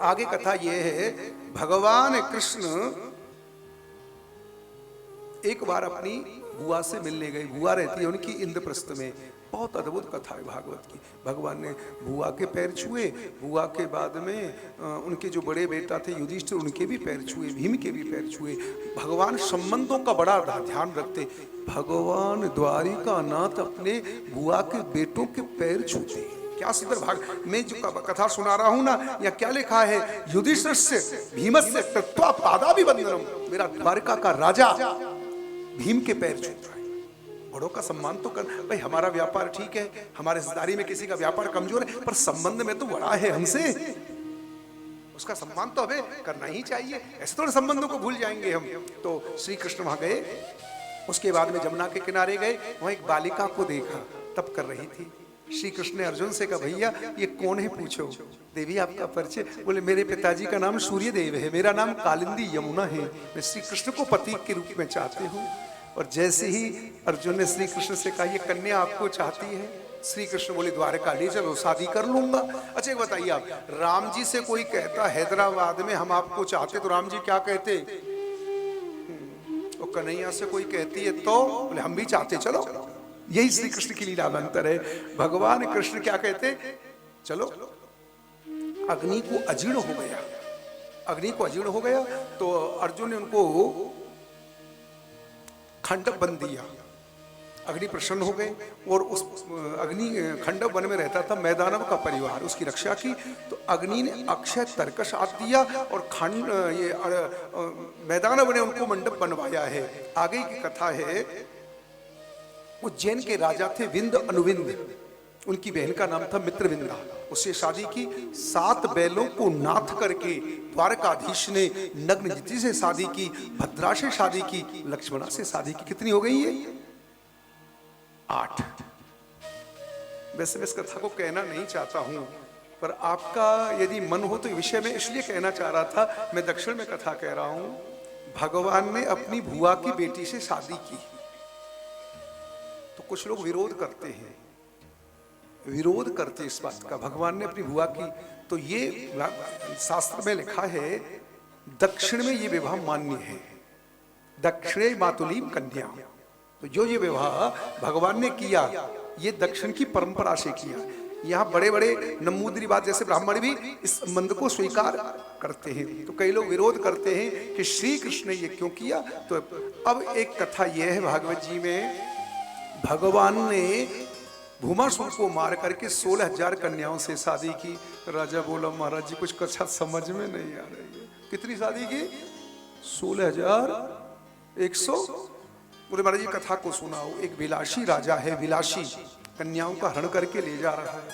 आगे कथा ये है, भगवान कृष्ण एक बार अपनी बुआ से मिलने गए। बुआ रहती है उनकी इंद्रप्रस्थ में। बहुत अद्भुत कथा है भागवत की। भगवान ने बुआ के पैर छुए, बुआ के बाद में उनके जो बड़े बेटा थे युधिष्ठिर, उनके भी पैर छुए, भीम के भी पैर छुए। भगवान संबंधों का बड़ा ध्यान रखते। भगवान द्वारिका नाथ अपने बुआ के बेटों के पैर छूते। क्या सुंदर भाग। मैं जो कथा सुना रहा हूं ना, या क्या लिखा है, युधिष्ठिर से भीमस्य कृत्वा पादाभिवंदनम। मेरा द्वारिका का राजा भीम के पैर छूता है। बड़ों का सम्मान तो कर भाई, हमारा व्यापार ठीक है, हमारे रिश्तेदारी में किसी का व्यापार कमजोर है, पर संबंध में तो बड़ा है हमसे, उसका सम्मान तो हमें करना ही चाहिए। ऐसे थोड़े संबंधों को भूल जाएंगे हम। तो श्री कृष्ण वहां गए। उसके बाद में जमुना के किनारे गए, वहां एक बालिका को देखा, तप कर रही थी। श्री कृष्ण ने अर्जुन से कहा, भैया ये कौन है पूछो। देवी आपका परिचय। बोले मेरे पिताजी का नाम सूर्य देव है, मेरा नाम कालिंदी यमुना है, मैं श्री कृष्ण को पति के रूप में चाहती हूँ। और जैसे ही अर्जुन ने श्री कृष्ण से कहा, ये कन्या आपको चाहती है, श्री कृष्ण बोले द्वारका ले चलो, शादी कर लूंगा। अच्छा एक बताइए, आप राम जी से कोई कहता हैदराबाद में हम आपको चाहते, तो राम जी क्या कहते? और कन्हैया से कोई कहती है तो बोले हम भी चाहते, चलो। यही श्री कृष्ण की लीला में अंतर है। भगवान कृष्ण क्या कहते, चलो। अग्नि को अजीर्ण हो गया, अग्नि को अजीर्ण हो गया तो अर्जुन ने उनको खंडक बन दिया। अग्नि प्रसन्न हो गए और उस अग्नि खंडक वन में रहता था मैदानव का परिवार, उसकी रक्षा की। तो अग्नि ने अक्षय तर्कश आद दिया और मैदानव ने उनको मंडप बनवाया है। आगे की कथा है, उज्जैन के राजा थे विंद अनुविंद, उनकी बहन का नाम था मित्रविंदा। उससे शादी की। 7 बैलों को नाथ करके द्वारकाधीश ने नग्नजिति से शादी की, भद्रा से शादी की, लक्ष्मणा से शादी की। कितनी हो गई ये? 8। वैसे मैं इस कथा को कहना नहीं चाहता हूं, पर आपका यदि मन हो तो विषय में इसलिए कहना चाह रहा था। मैं दक्षिण में कथा कह रहा हूं। भगवान ने अपनी बुआ की बेटी से शादी की, तो कुछ लोग विरोध करते हैं, विरोध करते इस बात का। भगवान ने अपनी बुआ की, तो ये शास्त्र में लिखा है दक्षिण में ये विवाह मान्य है। दक्षिणे मातुलीम कन्या। तो जो ये विवाह भगवान ने किया, ये दक्षिण की परंपरा से किया। यहाँ बड़े बड़े नमूद्रीवाद जैसे ब्राह्मण भी इस संबंध को स्वीकार करते हैं। तो कई लोग विरोध करते हैं कि श्री कृष्ण ने ये क्यों किया। तो अब एक कथा यह है भागवत जी में, भगवान ने भूमासुर को मार करके 16,000 कन्याओं से शादी की। राजा बोला, महाराज जी कुछ कथा समझ में नहीं आ रही है। कितनी शादी की? 16,100। बोले महाराज जी कथा को सुनाओ। एक विलासी राजा है, विलासी कन्याओं का हरण करके ले जा रहा है।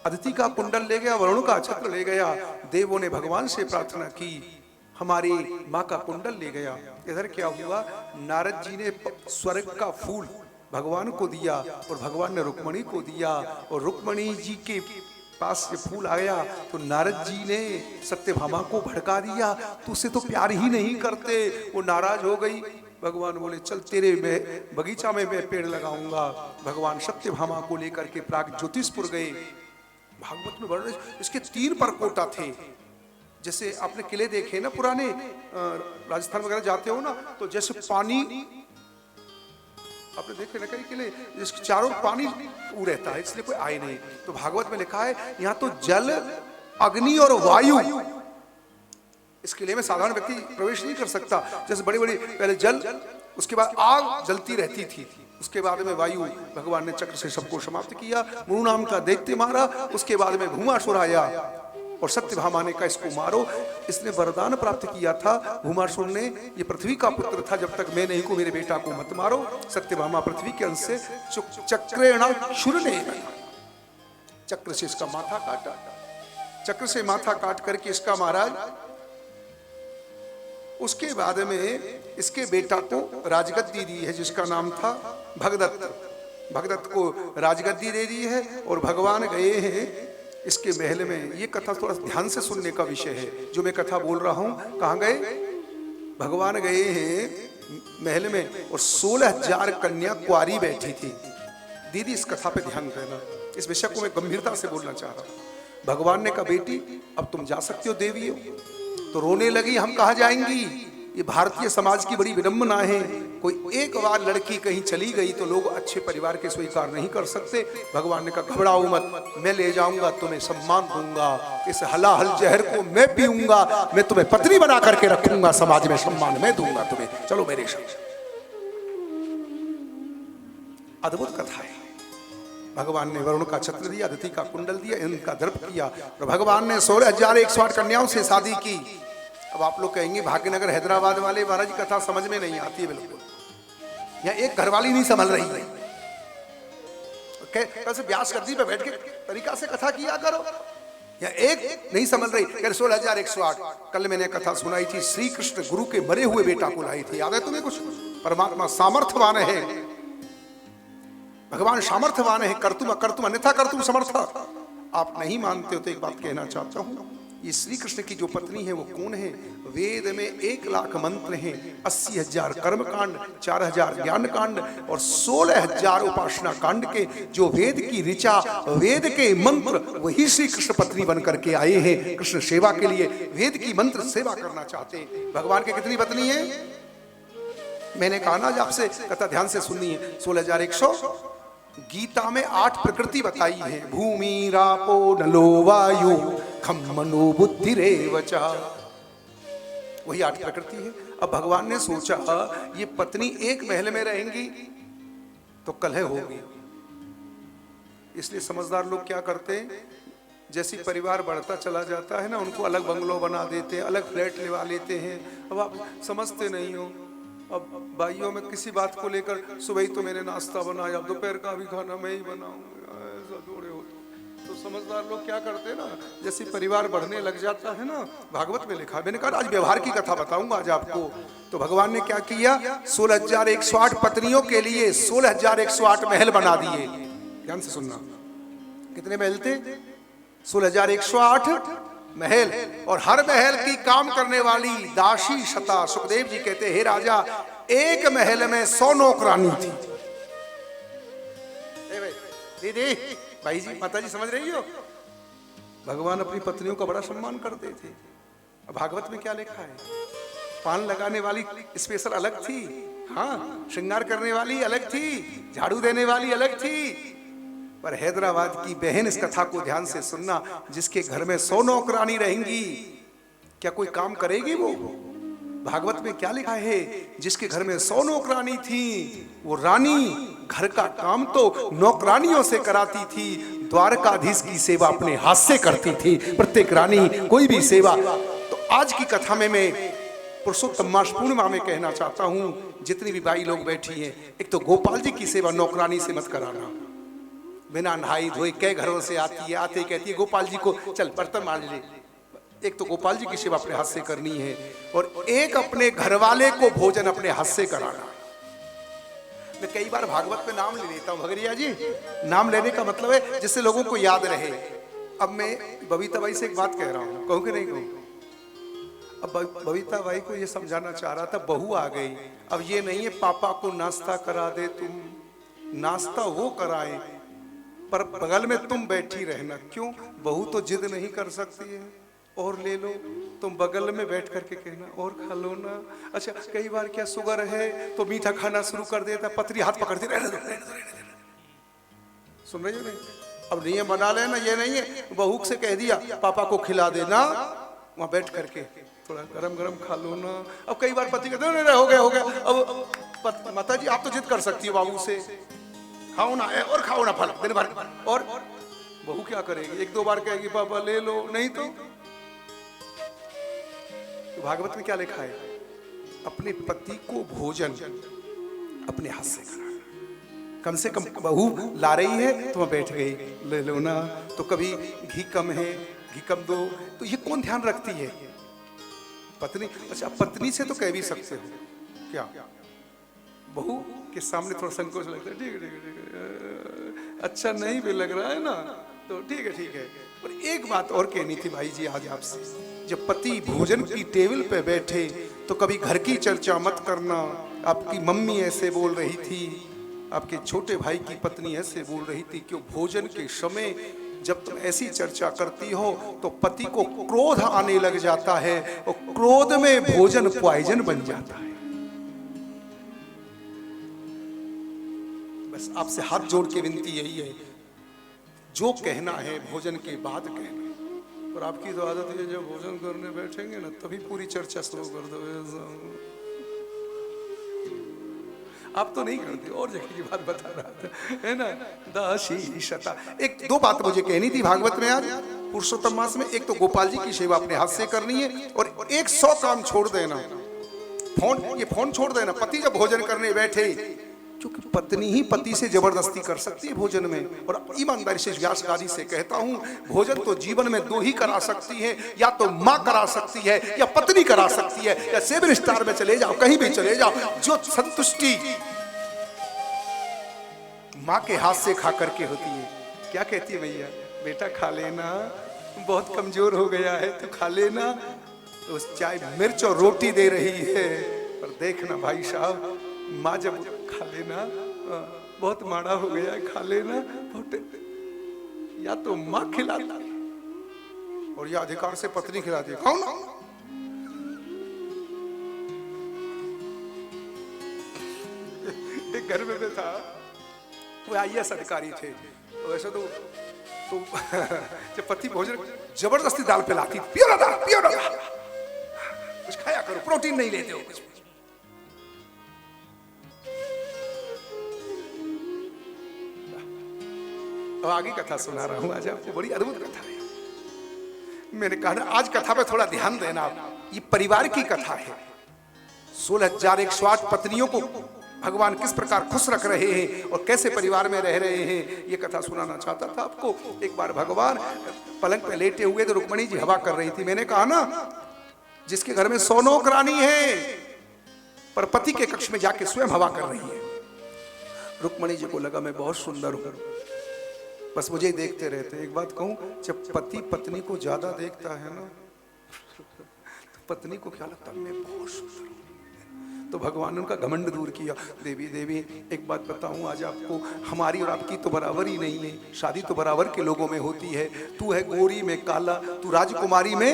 अदिति का कुंडल ले गया, वरुण का छत्र ले गया। देवों ने भगवान से प्रार्थना की, हमारी माँ का कुंडल ले गया। इधर क्या हुआ, नारद जी ने स्वर्ग का फूल भगवान को दिया और भगवान ने रुक्मणी को दिया। और रुक्मणी जी के पास ये फूल आया तो नारद जी ने सत्यभामा को भड़का दिया, तो उसे तो प्यार ही नहीं करते। वो नाराज हो गई। भगवान बोले, चल तेरे में बगीचा में मैं पेड़ लगाऊंगा। भगवान सत्यभामा को लेकर के प्राग ज्योतिषपुर गए। भागवत में वर्णन, इसके 3 परकोटा थे। जैसे आपने किले देखे ना पुराने, राजस्थान वगैरह जाते हो ना, तो जैसे पानी आपने देखे ना कई किले, जिसके चारों पानी रहता है, इसलिए कोई आए नहीं। तो भागवत में लिखा है यहाँ तो जल, अग्नि और वायु। इस किले में साधारण व्यक्ति प्रवेश नहीं कर सकता। जैसे बड़ी बड़ी पहले जल, उसके बाद आग जलती रहती थी, उसके बाद में वायु। भगवान ने चक्र से सबको समाप्त किया, मुरु नाम का दैत्य मारा। उसके बाद में भूमासुर आया और सत्यभामा ने कहा इसको मारो। इसने वरदान प्राप्त किया था भूमासुर ने, ये पृथ्वी का पुत्र था, जब तक मैं नहीं को मेरे बेटा को मत मारो। सत्यभामा पृथ्वी के अंश से चक्रेण शूरने, चक्र से इसका माथा काटा। चक्र से माथा काट करके इसका महाराज, उसके बाद में इसके बेटा को राजगद्दी दी है जिसका नाम था भगदत्त। भगदत्त को राजगद्दी दे दी है और भगवान गए हैं इसके महल में। ये कथा थोड़ा ध्यान से सुनने का विषय है जो मैं कथा बोल रहा हूं। कहाँ गए? भगवान गए हैं महल में और 16,000 कन्या कुंवारी बैठी थी। दीदी इस कथा पे ध्यान देना, इस विषय को मैं गंभीरता से बोलना चाह रहा हूं। भगवान ने कहा बेटी अब तुम जा सकती हो देवी हो। तो रोने लगी, हम कहाँ जाएंगी? ये भारतीय समाज की बड़ी विडंबना है। कोई एक बार लड़की कहीं चली गई तो लोग अच्छे परिवार के स्वीकार नहीं कर सकते। भगवान ने कहा घबराओ मत, मैं ले जाऊंगा, तुम्हें सम्मान दूंगा, इस हलाहल जहर को मैं पीऊंगा, मैं तुम्हें पत्नी बना करके रखूंगा, समाज में सम्मान मैं दूंगा तुम्हें, चलो मेरे साथ। अद्भुत कथा है। भगवान ने वरुण का छत्र दिया, अदिति का कुंडल दिया, इंद्र का दर्प किया और भगवान ने 16,108 कन्याओं से शादी की। अब आप लोग कहेंगे भाग्यनगर हैदराबाद वाले महाराज कथा समझ में नहीं आती है। बिल्कुल यहाँ एक घरवाली नहीं संभल रही है। कैसे व्यास गद्दी पे बैठ के तरीका से कथा किया करो। यहाँ एक नहीं संभल रही। 16,108 कल मैंने कथा सुनाई थी, श्री कृष्ण गुरु के मरे हुए बेटा को लाई थी। याद है तुम्हें कुछ? परमात्मा सामर्थ्यवान है, भगवान सामर्थ्यवान है, कर्तुम अकर्तुम अन्यथा कर्तुम समर्थ। आप नहीं मानते हो तो एक बात कहना चाहता हूं, ये श्री कृष्ण की जो पत्नी है वो कौन है? वेद में 1,00,000 मंत्र हैं, 80,000 कर्म कांड, 4,000 ज्ञान कांड और 16,000 उपासना कांड के जो वेद की ऋचा, वेद के मंत्र वही श्री कृष्ण पत्नी बन करके आए हैं कृष्ण सेवा के लिए। वेद की मंत्र सेवा करना चाहते हैं। भगवान की कितनी पत्नी है? मैंने कहा ना आपसे कथा ध्यान से सुननी है। 16,100 गीता में 8 प्रकृति बताई है, भूमि रापो नलो वायु खम मनो बुद्धि रेवचा, वही 8 प्रकृति है। अब भगवान ने सोचा ये पत्नी एक महल में रहेंगी तो कलह होगी, इसलिए समझदार लोग क्या करते हैं, जैसी परिवार बढ़ता चला जाता है ना, उनको अलग बंगलो बना देते हैं, अलग फ्लैट लेवा लेते हैं। अब आप समझते नहीं हो। अब भाइयों में किसी बात को लेकर सुबह ही तो मैंने नाश्ता बनाया, अब दोपहर का भी खाना मैं ही बनाऊंगा, ऐसा जोड़े हो तो समझदार लोग क्या करते हैं ना, जैसे परिवार बढ़ने लग जाता है ना, भागवत में लिखा, मैंने कहा आज व्यवहार की कथा बताऊंगा आज आपको। तो भगवान ने क्या किया, 16,108 पत्नियों के लिए 16,108 महल बना दिए। ध्यान से सुनना, कितने महल थे? 16,108 महल, और हर महल की काम करने वाली दासी शता। सुखदेव जी कहते हे राजा, एक महल में 100 नौकरानी थी। दीदी भाई जी माता जी समझ रही हो, भगवान अपनी पत्नियों का बड़ा सम्मान करते थे। अब भागवत में क्या लिखा है, पान लगाने वाली स्पेशल अलग थी, हाँ, श्रृंगार करने वाली अलग थी, झाड़ू देने वाली अलग थी। पर हैदराबाद की बहन इस कथा को ध्यान से सुनना, जिसके घर में 100 नौकरानी रहेंगी, क्या कोई काम करेगी वो? भागवत में क्या लिखा है, जिसके घर में 100 नौकरानी थी, वो रानी घर का काम तो नौकरानियों से कराती थी, द्वारकाधीश की सेवा अपने हाथ से करती थी प्रत्येक रानी, कोई भी सेवा। तो आज की कथा में मैं पुरुषोत्तम मास पूर्णिमा में कहना चाहता हूं, जितनी भी भाई लोग बैठी हैं, एक तो गोपाल जी की सेवा नौकरानी से मत कराना। बिना नहाई धोए कई घरों से आती है, आते कहती है गोपाल जी को चल बर्तन मांज ले। एक तो गोपाल जी की सेवा अपने हाथ से करनी है, और एक अपने घरवाले को भोजन अपने हाथ से कराना। मैं कई बार भागवत में नाम ले लेता हूँ भगरिया जी, नाम लेने का मतलब है जिससे लोगों को याद रहे। अब मैं बबीता बाई से एक बात कह रहा हूँ, कहूँ कि नहीं कहूँ? अब बबीता बाई को ये समझाना चाह रहा था, बहू आ गई, अब ये नहीं है पापा को नाश्ता करा दे, तुम नाश्ता वो कराए पर बगल में तुम बैठी रहना। क्यों? बहू तो जिद नहीं कर सकती है, और ले लो, तुम बगल में बैठ करके कहना और खा लो ना। अच्छा, कई बार क्या शुगर है तो मीठा खाना शुरू कर देता, पतरी हाथ पकड़ती रहने दो। सुन रही हो नहीं? अब नियम बना लेना, ये नहीं है बहू से कह दिया पापा को खिला देना, वहां बैठ करके थोड़ा गरम गरम खा लो ना। अब कई बार पति कहते नहीं हो गया। अब माता जी आप तो जिद कर सकती हो बाबू से, खाओ ना और खाओ ना फल दिन भर, और बहू क्या करेगी, एक दो बार कहेगी पापा ले लो, नहीं तो भागवत में क्या लिखा है, अपने पति को भोजन अपने हाथ से कराना। कम से कम बहू ला रही है तो वह बैठ गई, ले लो ना। तो कभी घी कम है, घी कम दो, तो ये कौन ध्यान रखती है? पत्नी। अच्छा, पत्नी से तो कह भी सकते हो क्या, बहू के सामने थोड़ा संकोच लगता है, ठीक है अच्छा नहीं भी लग रहा है ना, तो ठीक है ठीक है। और एक बात और कहनी थी भाई जी आज आपसे, जब पति भोजन की टेबल पे बैठे तो कभी घर की चर्चा मत करना। आपकी मम्मी ऐसे बोल रही थी, आपके छोटे भाई की पत्नी ऐसे बोल रही थी, क्यों भोजन के समय जब तुम ऐसी चर्चा करती हो तो पति को क्रोध आने लग जाता है और क्रोध में भोजन पॉइजन बन जाता है। बस आपसे हाथ जोड़ के विनती यही है, जो कहना है भोजन के बाद कहना। और आपकी तो आदत है जब भोजन करने बैठेंगे ना तभी पूरी चर्चा शुरू कर दो। आप तो नहीं करते, और जगह की बात बता रहा था, है ना। दासीशता। एक दो बात मुझे कहनी थी भागवत में आज पुरुषोत्तम मास में। एक तो गोपाल जी की सेवा अपने हाथ से करनी है, और 100 काम छोड़ देना। ये फोन छोड़ देना। पति जब भोजन करने बैठे, क्योंकि पत्नी ही पति से जबरदस्ती कर सकती है भोजन में। और ईमानदारी से व्यासगारी से कहता हूं, भोजन तो जीवन में दो ही करा सकती है, या तो माँ करा सकती है या पत्नी करा सकती है, या 7 स्टार में चले जाओ, कहीं भी चले जाओ। जो संतुष्टि माँ के हाथ से खा करके होती है, क्या कहती है भैया, बेटा खा लेना, बहुत कमजोर हो गया है तो खा लेना। तो चाय मिर्च और रोटी दे रही है, पर देखना भाई साहब, माँ जब खा लेना, बहुत माड़ा हो गया है, खा लेना, या तो माँ खिलाती और या अधिकार से पत्नी खिलाती है, खाओ ना। एक घर में था, वो IAS अधिकारी थे, तो ऐसा तो जब पति भोजन जबरदस्ती दाल पिलाती, पियो ना दाल, पियो ना दाल, कुछ खाया करो, प्रोटीन नहीं लेते हो कुछ। और आगे कथा सुना रहा हूं आज आपको, बड़ी अद्भुत कथा है। मैंने कहा आज कथा पे थोड़ा ध्यान देना, ये परिवार की कथा है। 16,108 पत्नियों को भगवान किस प्रकार खुश रख रहे हैं और कैसे परिवार में रह रहे हैं, ये कथा सुनाना चाहता था आपको। एक बार भगवान पलंग पे लेटे हुए तो रुक्मणी जी हवा कर रही थी। मैंने कहा ना, जिसके घर में 100 नौकरानी है पर पति के कक्ष में जाके स्वयं हवा कर रही है। रुक्मणी जी को लगा मैं बहुत सुंदर हूं, बस मुझे देखते रहते। एक बात कहूं, जब पति पत्नी को ज्यादा देखता है ना, तो पत्नी को क्या लगता है, मैं बहुत सुंदर हूं। तो भगवान ने उनका घमंड दूर किया। देवी देवी एक बात बताऊं आज आपको, हमारी और आपकी तो बराबर ही नहीं है। शादी तो बराबर के लोगों में होती है। तू है गोरी में काला, तू राजकुमारी में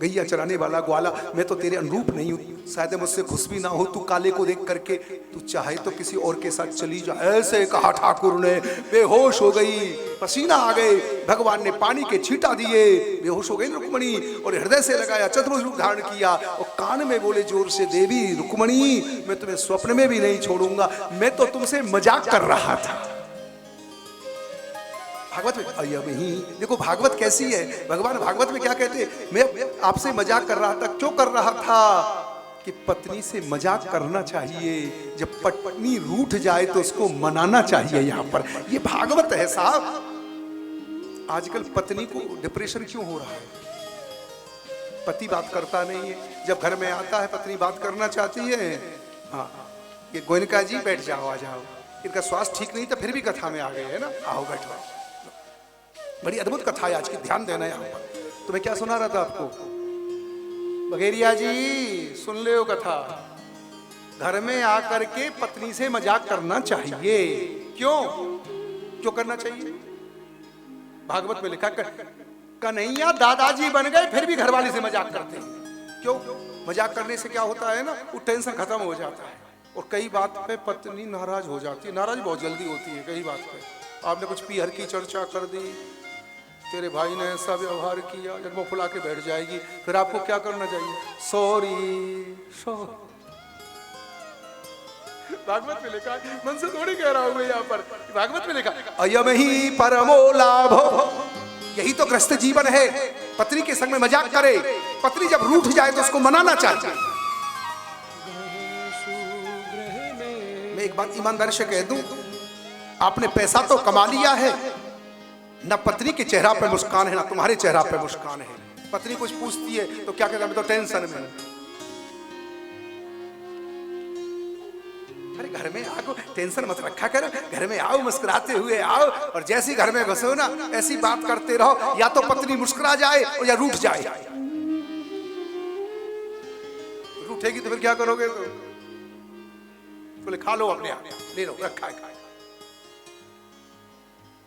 गैया चराने वाला ग्वाला। मैं तो तेरे अनुरूप नहीं हूं, शायद मुझसे खुश भी ना हो तू काले को देख करके। तू चाहे तो किसी और के साथ चली जा। ऐसे कहा ठाकुर ने। बेहोश हो गई, पसीना आ गए, भगवान ने पानी के छींटा दिए, बेहोश हो गई रुक्मणी और हृदय से लगाया, चतुर्भुज रूप धारण किया और कान में बोले जोर से, देवी रुक्मणी मैं तुम्हें स्वप्न में भी नहीं छोड़ूंगा, मैं तो तुमसे मजाक कर रहा था। भागवत में ही देखो भागवत कैसी है। भगवान भागवत में क्या कहते हैं, मैं आपसे मजाक कर रहा था। क्यों कर रहा था? कि पत्नी से मजाक करना चाहिए, जब पत्नी रूठ जाए तो उसको मनाना चाहिए। यहाँ पर ये भागवत है साहब। आजकल पत्नी को डिप्रेशन क्यों हो रहा है? पति बात करता नहीं है, जब घर में आता है पत्नी बात करना चाहती है। हाँ, ये गोयनका जी बैठ जाओ, आ जाओ, इनका स्वास्थ्य ठीक नहीं था फिर भी कथा में आ गए है ना, आओ बैठो। बड़ी अद्भुत कथा है आज की, ध्यान देना यहाँ पर। तो मैं क्या सुना रहा था आपको, बघेरिया जी सुन ले वो कथा। घर में आकर के पत्नी से मजाक करना चाहिए। क्यों क्यों करना चाहिए? भागवत में लिखा, कन्हैया दादाजी बन गए फिर भी घरवाली से मजाक करते हैं। क्यों? मजाक करने से क्या होता है ना, वो टेंशन खत्म हो जाता है और कई बात पे पत्नी नाराज हो जाती है। नाराज बहुत जल्दी होती है कई बात पे। आपने कुछ पीहर की चर्चा कर दी, तेरे भाई ने ऐसा व्यवहार किया, जब वो फुला के बैठ जाएगी, फिर आपको क्या करना चाहिए? सॉरी। भागवत में लिखा, मन से थोड़ी कह रहा हूं मैं यहाँ पर, भागवत में लिखा, अयम ही परमो लाभो। यही तो ग्रस्त जीवन है। पत्नी के संग में मजाक करे, पत्नी जब रूठ जाए तो उसको मनाना चाहिए। मैं एक बात ईमानदारी से कह दूं, आपने पैसा तो कमा लिया है, ना पत्नी के चेहरा पे मुस्कान है ना तुम्हारे चेहरा पे मुस्कान है। पत्नी कुछ पूछती है तो क्या कहता है, मैं तो टेंशन में। अरे घर में आओ, टेंशन मत रखा करो, घर में आओ, मुस्कुराते हुए आओ, और जैसी घर में घुसो ना ऐसी बात करते रहो, या तो पत्नी मुस्कुरा जाए और या रूठ जाए। रूठेगी तो फिर क्या करोगे? तो बोले खा लो, अपने आप ले लो, रखा है,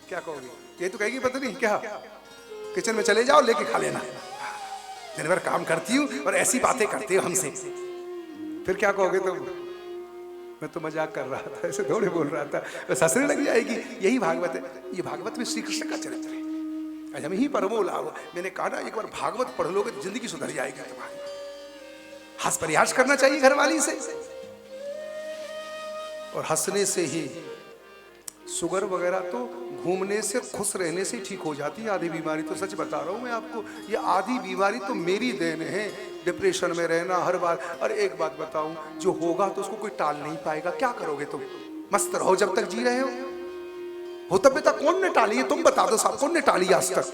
क्या कहोगे? ये तो कहेगी पत्नी क्या, किचन में चले जाओ, लेके खा लेना, दिन भर काम करती हूँ और ऐसी बातें करते हो हमसे, फिर क्या कहोगे? तो मैं तो मजाक कर रहा था, ऐसे थोड़े बोल रहा था, बस हंसने लग जाएगी। यही भागवत है, ये भागवत में श्री कृष्ण का चरित्र है। आज हम यहीं पर मोल आओ, मैंने कहा ना एक बार भागवत पढ़ लोगे तो जिंदगी सुधर जाएगी तुम्हारी। हंस परिहास करना चाहिए घरवाली से, और हंसने से ही शुगर वगैरह तो घूमने से, खुश रहने से ठीक हो जाती है। आधी बीमारी तो सच बता रहा हूं मैं आपको, ये आधी बीमारी तो मेरी देन है, डिप्रेशन में रहना हर बार। और एक बात बताऊं, जो होगा तो उसको कोई टाल नहीं पाएगा, क्या करोगे तुम? मस्त रहो जब तक जी रहे हो तब तक। कौन ने टाली है? तुम बता दो साहब, कौन ने टाली आज तक?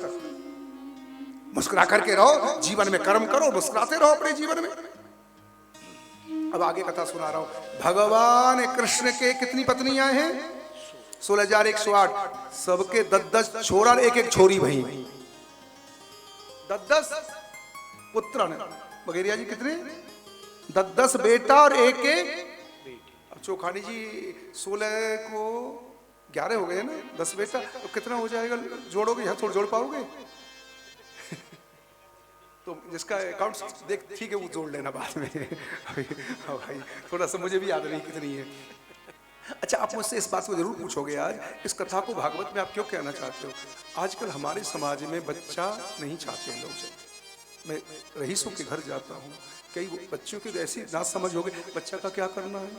मुस्कुरा करके रहो, जीवन में कर्म करो, मुस्कुराते रहो अपने जीवन में। अब आगे कथा सुना रहा हूं। भगवान कृष्ण के कितनी पत्नियां हैं? 16,108। सबके 10 छोरा, एक एक छोरी भाई, 10 पुत्र। बघेरिया जी कितने? 10 बेटा और एक अब चौखानी जी 16 को 11 हो गए ना, 10 बेटा, तो कितना हो जाएगा? जोड़ोगे यहाँ, थोड़ा जोड़ पाओगे? तो जिसका अकाउंट देख ठीक है वो जोड़ लेना बाद में। भाई थोड़ा सा मुझे भी याद नहीं कितनी है। अच्छा, आप मुझसे इस बात को जरूर पूछोगे आज, इस कथा को भागवत में आप क्यों कहना चाहते हो? आजकल हमारे समाज में बच्चा नहीं चाहते लोग। मैं रईसों के घर जाता हूँ, कई बच्चों की ऐसी ना समझ हो गई, बच्चा का क्या करना है?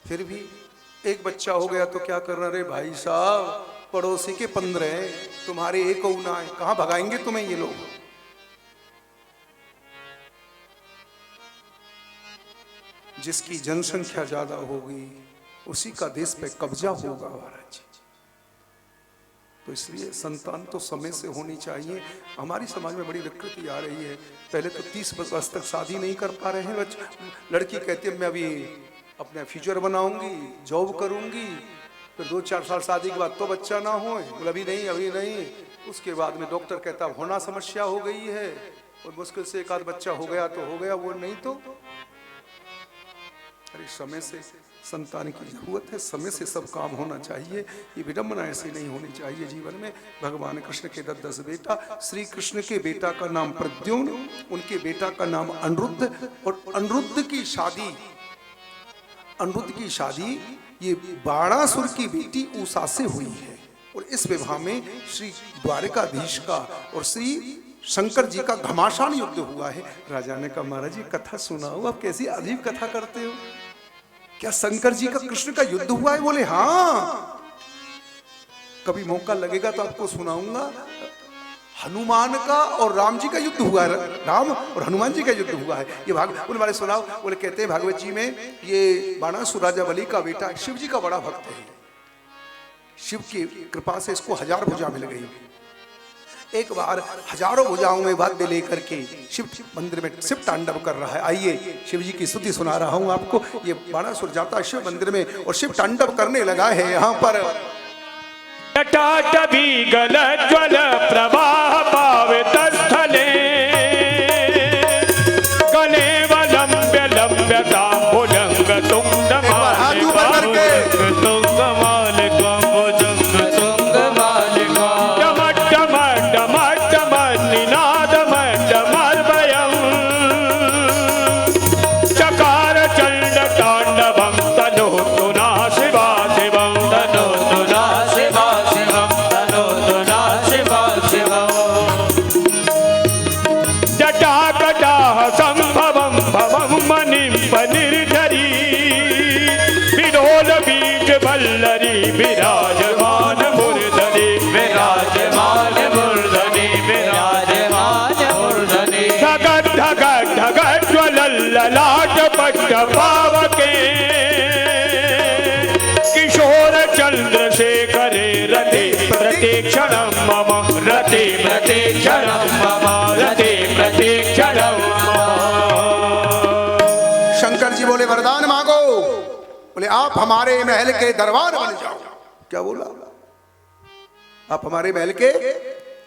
फिर भी एक बच्चा हो गया तो क्या करना? रे भाई साहब, पड़ोसी के 15, तुम्हारे एक होना है, कहाँ भगाएंगे तुम्हें ये लोग? जिसकी जनसंख्या ज्यादा होगी उसी का देश पे कब्जा होगा महाराज जी। तो इसलिए संतान तो समय से होनी चाहिए। हमारी समाज में बड़ी विकृति आ रही है। पहले तो 30 वर्ष तक शादी नहीं कर पा रहे हैं बच्चे। लड़की कहती है मैं अभी अपना फ्यूचर बनाऊंगी, जॉब करूंगी, फिर 2-4 साल शादी के बाद तो बच्चा ना हो, अभी नहीं, अभी नहीं। उसके बाद में डॉक्टर कहता होना समस्या हो गई है, और मुश्किल से एक आध बच्चा हो गया तो हो गया, वो नहीं तो। अरे समय से संतान की जरूरत है, समय से सब काम होना चाहिए। ये विडंबना ऐसी नहीं होनी चाहिए जीवन में। भगवान कृष्ण के 10 बेटा, श्री कृष्ण के बेटा का नाम प्रद्युम्न, उनके बेटा का नाम अनिरुद्ध, और अनिरुद्ध की शादी ये बाणासुर की बेटी उषा से हुई है। और इस विवाह में श्री द्वारिकाधीश का और श्री शंकर जी का घमासान युद्ध हुआ है। राजा ने कहा महाराज जी कथा सुनाओ, आप कैसी अजीब कथा करते हो, क्या शंकर जी का कृष्ण का युद्ध हुआ है? बोले हाँ, कभी मौका लगेगा तो आपको सुनाऊंगा। हनुमान का और राम जी का युद्ध हुआ है, राम और हनुमान जी का युद्ध हुआ है। ये उन वाले सुनाओ। बोले कहते हैं भागवत जी में ये बाणासुर राजा बलि का बेटा शिव जी का बड़ा भक्त है। शिव की कृपा से इसको 1000 भुजा मिल गई। एक बार हजारों भुजाओं में वाद्य लेकर के शिव मंदिर में शिव तांडव कर रहा है। आइए शिव जी की स्तुति सुना रहा हूं आपको। ये बाणासुर जाता है शिव मंदिर में और शिव तांडव करने लगा है। यहाँ पर जटाटवी गलज्वल प्रवाह पावित स्थले कलेवलंब्य लंब्यता भुजंग तुंग विराजमान मूर्धनि विराजमान मूर्धनि विराजमान मूर्धनि धगट धगट धगट ज्वलल्ललाट पट्ट पावके किशोर चंद्रशेखरे रते प्रतीक्षणं मम रते प्रतीक्षणं मम रते प्रतीक्षणं मम। शंकर जी बोले वरदान मांगो। बोले आप हमारे महल के दरबार बन जाओ। क्या बोला? आप हमारे महल के।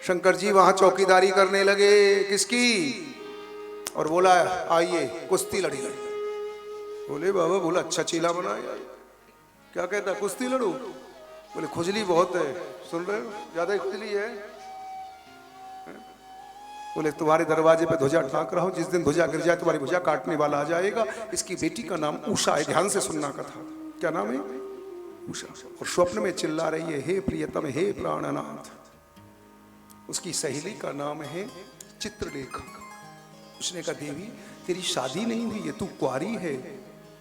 शंकर जी वहां चौकीदारी करने लगे। किसकी? और बोला आइए कुश्ती लड़ी। बोले बाबा, बोला अच्छा चीला बना यार। क्या कहता? कुश्ती लड़ू? बोले खुजली बहुत है। सुन रहे हो? ज्यादा खुजली है। बोले तुम्हारे दरवाजे पे ध्वजा टांक रहा हूं, जिस दिन ध्वजा गिर जाए तुम्हारी भुजा काटने वाला आ जाएगा। इसकी बेटी का नाम उषा है, ध्यान से सुनना कथा। क्या नाम है? उषा। और स्वप्न में चिल्ला रही है, हे प्रियतम, हे प्राणनाथ। उसकी सहेली का नाम है चित्रलेखा। उसने कहा देवी तेरी शादी नहीं हुई है, तू कुंवारी है,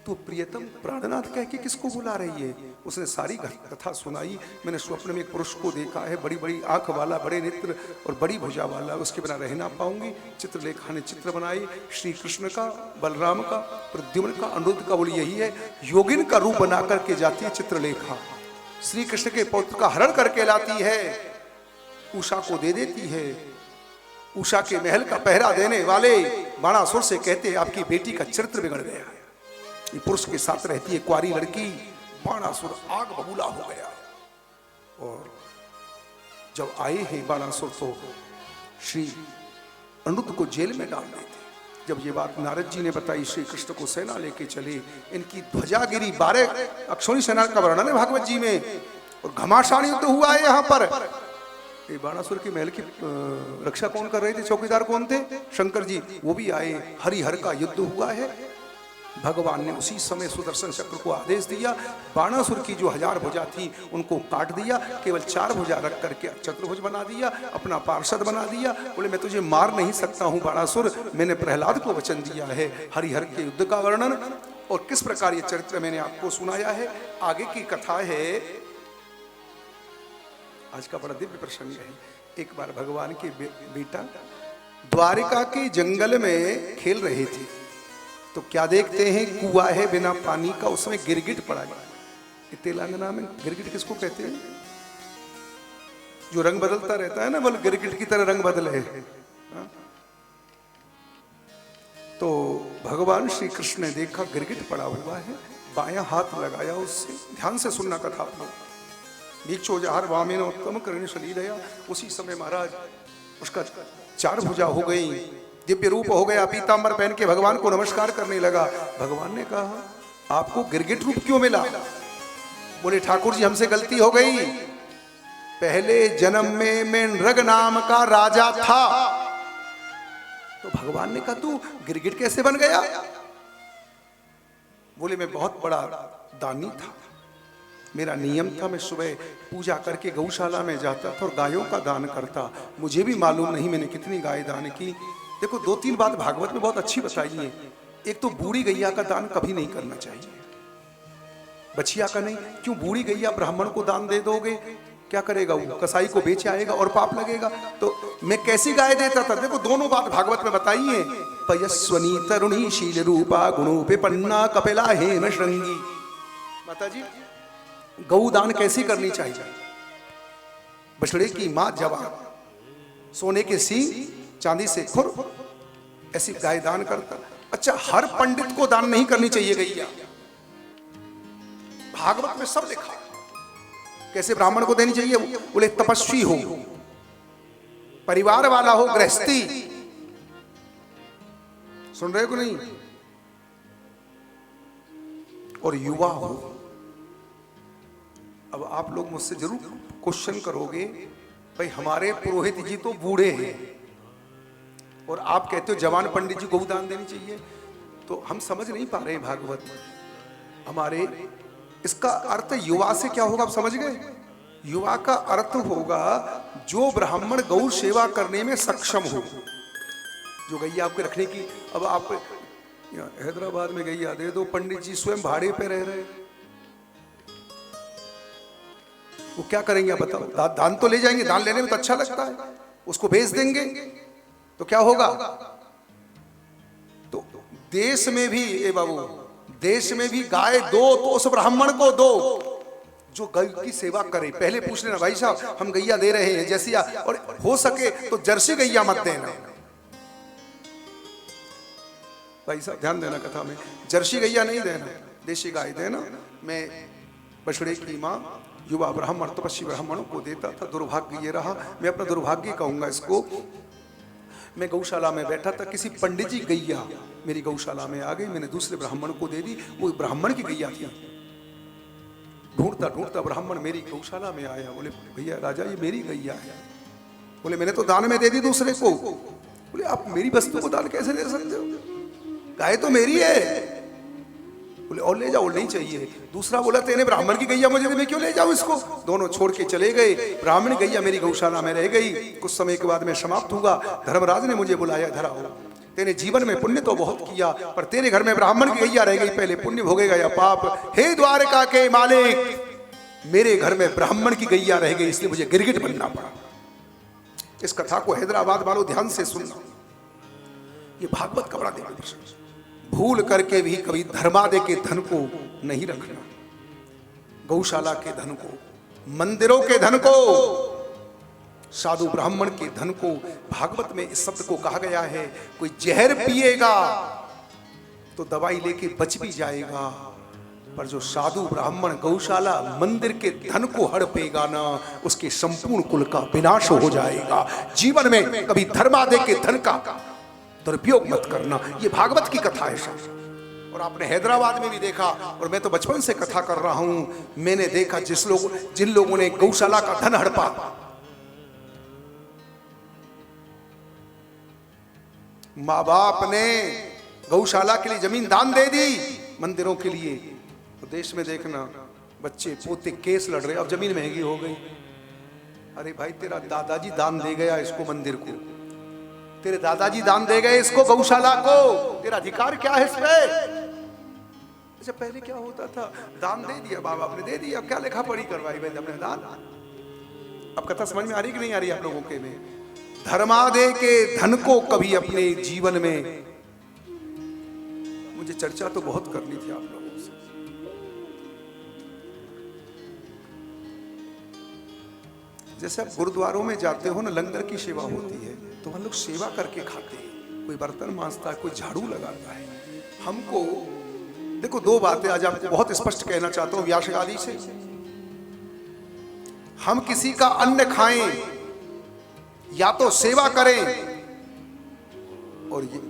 तो प्रियतम प्राणनाथ कह के किसको बुला रही है? उसने सारी कथा सुनाई। मैंने स्वप्न में एक पुरुष को देखा है, बड़ी बड़ी आंख वाला, बड़े नेत्र और बड़ी भुजा वाला, उसके बिना रह ना पाऊंगी। चित्रलेखा ने चित्र बनाई श्री कृष्ण का, बलराम का, प्रद्युम्न का, अनिरुद्ध का। बोली यही है। योगिन का रूप बना करके जाती है चित्रलेखा, श्री कृष्ण के पौत्र का हरण करके लाती है, उषा को दे देती है। उषा के महल का पहरा देने वाले बाणासुर से कहते आपकी बेटी का चरित्र बिगड़ गया है। ये पुरुष के साथ रहती है कुंवारी लड़की। बाणासुर आग बबूला हो गया। और जब आए हैं बाणासुर तो श्री अनिरुद्ध को जेल में डाल देते। जब ये बात नारद जी ने बताई, श्री कृष्ण को सेना लेके चले। इनकी ध्वजा गिरी। 12 अक्षौणी सेना का वर्णन है भागवत जी में। और घमासान युद्ध हुआ है यहाँ पर। ये बाणासुर के महल की रक्षा कौन कर रहे थे? चौकीदार कौन थे? शंकर जी। वो भी आए। हरिहर का युद्ध हुआ है। भगवान ने उसी समय सुदर्शन चक्र को आदेश दिया। बाणासुर की जो 1000 भुजा थी उनको काट दिया, केवल 4 भुजा रख करके चतुर्भुज बना दिया, अपना पार्षद बना दिया। बोले मैं तुझे मार नहीं सकता हूं बाणासुर, मैंने प्रहलाद को वचन दिया है। हरिहर के युद्ध का वर्णन और किस प्रकार ये चरित्र मैंने आपको सुनाया है। आगे की कथा है। आज का बड़ा दिव्य प्रसंग है। एक बार भगवान के बेटा द्वारिका के जंगल में खेल रहे थे, तो क्या देखते हैं? कुआं है बिना पानी का, उसमें गिरगिट पड़ा है। तेलंगाना में गिरगिट किसको कहते हैं? जो रंग बदलता रहता है ना, बोल गिरगिट की तरह रंग बदले। तो भगवान श्री कृष्ण ने देखा गिरगिट पड़ा हुआ है, बायां हाथ लगाया उससे। ध्यान से सुनना कथा। दीक्षोजहार वामेन उत्तम कर्ण सलीलया। उसी समय महाराज उसका 4 भुजा हो गई, दिव्य रूप हो गया, पीतांबर पहन के भगवान को नमस्कार करने लगा। भगवान ने कहा आपको गिरगिट रूप क्यों मिला? बोले ठाकुर जी हमसे गलती हो गई, पहले जन्म में मैं नृग नाम का राजा था। तो भगवान ने कहा तू गिरगिट कैसे बन गया? बोले मैं बहुत बड़ा दानी था, मेरा नियम था मैं सुबह पूजा करके गौशाला में जाता था और गायों का दान करता। मुझे भी मालूम नहीं मैंने कितनी गाय दान की। देखो 2-3 बात भागवत में बहुत अच्छी बताई है। एक तो बूढ़ी गैया का दान कभी नहीं करना चाहिए, बछिया का नहीं। क्यों? बूढ़ी गैया ब्राह्मण को दान दे दोगे, क्या करेगा वो? कसाई को बेच आएगा और पाप लगेगा। तो मैं कैसी गाय देता था? देखो दोनों बात भागवत में बताई है। पयस्वनी तरुणी शील रूपा गुणोपे पन्ना कपिला हेम श्रृंगी। माता जी गौ दान कैसी करनी चाहिए? बछड़े की मां जवान, सोने के सींग, चांदी से खुर, ऐसी गाय दान करता। अच्छा हर पंडित को दान नहीं करनी चाहिए गैया, भागवत में सब लिखा। कैसे ब्राह्मण को देनी चाहिए? बोले तपस्वी हो, परिवार वाला हो, गृहस्थी। सुन रहे को नहीं? और युवा हो। अब आप लोग मुझसे जरूर क्वेश्चन करोगे, भाई हमारे पुरोहित जी तो बूढ़े हैं और आप कहते हो जवान पंडित जी को दान देनी चाहिए। तो हम समझ नहीं पा रहे हैं भागवत हमारे। इसका अर्थ युवा से क्या होगा? आप समझ गए? युवा का अर्थ होगा जो ब्राह्मण गौ सेवा करने में सक्षम हो, जो गैया आपके रखने की। अब आप हैदराबाद में गैया दे दो, पंडित जी स्वयं भाड़े पे रह रहे, वो क्या करेंगे आप बताओ? दान तो ले जाएंगे, दान लेने में तो अच्छा लगता है, उसको भेज देंगे तो क्या होगा? तो देश में भी बाबू, देश में भी गाय दो तो उस ब्राह्मण को दो जो गाय की सेवा करे। पहले पूछ लेना भाई साहब हम गैया दे रहे हैं जैसी, और हो सके तो जर्सी गैया मत देना। भाई साहब ध्यान देना कथा में, जर्सी गैया नहीं देना, देशी गाय देना। मैं बछड़े की माँ युवा ब्राह्मण तपस्वी ब्राह्मणों को देता था। दुर्भाग्य ये रहा, मैं अपना दुर्भाग्य कहूंगा इसको। मैं गौशाला में बैठा था, किसी पंडित जी गैया मेरी गौशाला में आ गई, मैंने दूसरे ब्राह्मण को दे दी, वो ब्राह्मण की गैया थी। ढूंढता ढूंढता ब्राह्मण मेरी गौशाला में आया, बोले भैया राजा ये मेरी गैया है। बोले मैंने तो दान में दे दी दूसरे को। बोले आप मेरी वस्तु को दान कैसे दे सकते हो, गाय तो मेरी है। बोले और ले जाओ, नहीं चाहिए। दूसरा बोला तेने ब्राह्मण की गैया मुझे, मैं क्यों ले जाऊं इसको। दोनों छोड़ के चले गए, ब्राह्मण गैया मेरी गौशाला में रह गई। कुछ समय के बाद मैं समाप्त हुआ, धर्मराज ने मुझे बुलाया, इधर आओ, तेने जीवन में पुण्य तो बहुत किया, पर तेरे घर में ब्राह्मण की गैया रह गई, पहले पुण्य भोगेगा या पाप। हे द्वारका के मालिक, मेरे घर में ब्राह्मण की गैया रह गई, इसलिए मुझे गिरगिट बनना पड़ा। इस कथा को हैदराबाद वालों ध्यान से सुनना, ये भागवत का बड़ा दिव्य प्रसंग। भूल करके भी कभी धर्मादे के धन को नहीं रखना, गौशाला के धन को, मंदिरों के धन को, साधु ब्राह्मण के धन को। भागवत में इस शब्द को कहा गया है, कोई जहर पिएगा तो दवाई लेके बच भी जाएगा, पर जो साधु ब्राह्मण गौशाला मंदिर के धन को हड़पेगा ना, उसके संपूर्ण कुल का विनाश हो जाएगा। जीवन में कभी धर्मादे के धन का दुरुपयोग मत करना, ये भागवत की कथा है साहब। और आपने हैदराबाद में भी देखा, और मैं तो बचपन से कथा कर रहा हूं, मैंने देखा जिन लोगों ने गौशाला का धन हड़पा, माँ बाप ने गौशाला के लिए जमीन दान दे दी, मंदिरों के लिए। तो देश में देखना बच्चे पोते केस लड़ रहे, अब जमीन महंगी हो गई। अरे भाई तेरा दादाजी दान दे गया इसको मंदिर को, तेरे दादाजी दान दे गए इसको गौशाला को, तेरा अधिकार क्या है इस पे। अच्छा पहले क्या होता था, दान दे दिया, बाबा आपने दे दिया, अब क्या लिखा पढ़ी करवाई भाई हमने दान। अब कथा समझ में आ रही कि नहीं आ रही आप लोगों के में। धर्मादे के धन को कभी अपने जीवन में, मुझे चर्चा तो बहुत करनी थी आप लोगों से। जैसे आप गुरुद्वारों में जाते हो ना, लंगर की सेवा होती है, तो हम लोग सेवा करके खाते हैं, कोई बर्तन मांजता है, कोई झाड़ू लगाता है। हमको देखो दो बातें आज आपको बहुत स्पष्ट कहना चाहता हूं व्यास आदि से। हम किसी का अन्न खाएं या तो सेवा करें, और ये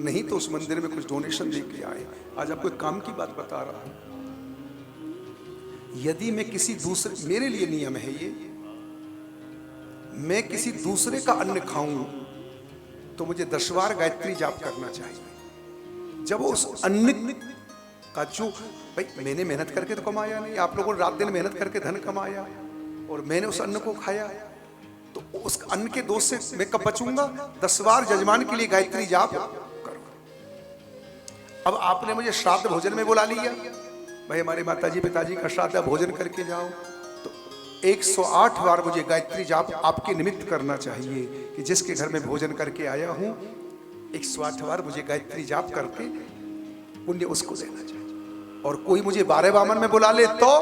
नहीं तो उस मंदिर में कुछ डोनेशन दे के आए। आज आपको एक काम की बात बता रहा हूं, यदि मैं किसी दूसरे, मेरे लिए नियम है ये, मैं किसी दूसरे का अन्न खाऊं तो मुझे 10 बार गायत्री जाप करना चाहिए। जब उस अन्न का जो, भाई मैंने मेहनत करके तो कमाया नहीं, आप लोगों ने रात दिन मेहनत करके धन कमाया, और मैंने उस अन्न को खाया, तो उस अन्न के दोष से मैं कब बचूंगा। 10 बार जजमान के लिए गायत्री जाप करो। अब आपने मुझे श्राद्ध भोजन में बुला लिया, भाई हमारे माताजी पिताजी का श्राद्ध भोजन करके जाओ, तो 108 बार मुझे गायत्री जाप आपके निमित्त करना चाहिए कि जिसके घर में भोजन करके आया हूं, 108 बार मुझे गायत्री जाप करके पुण्य उसको देना चाहिए। और कोई मुझे 12 वामन में बुला ले तो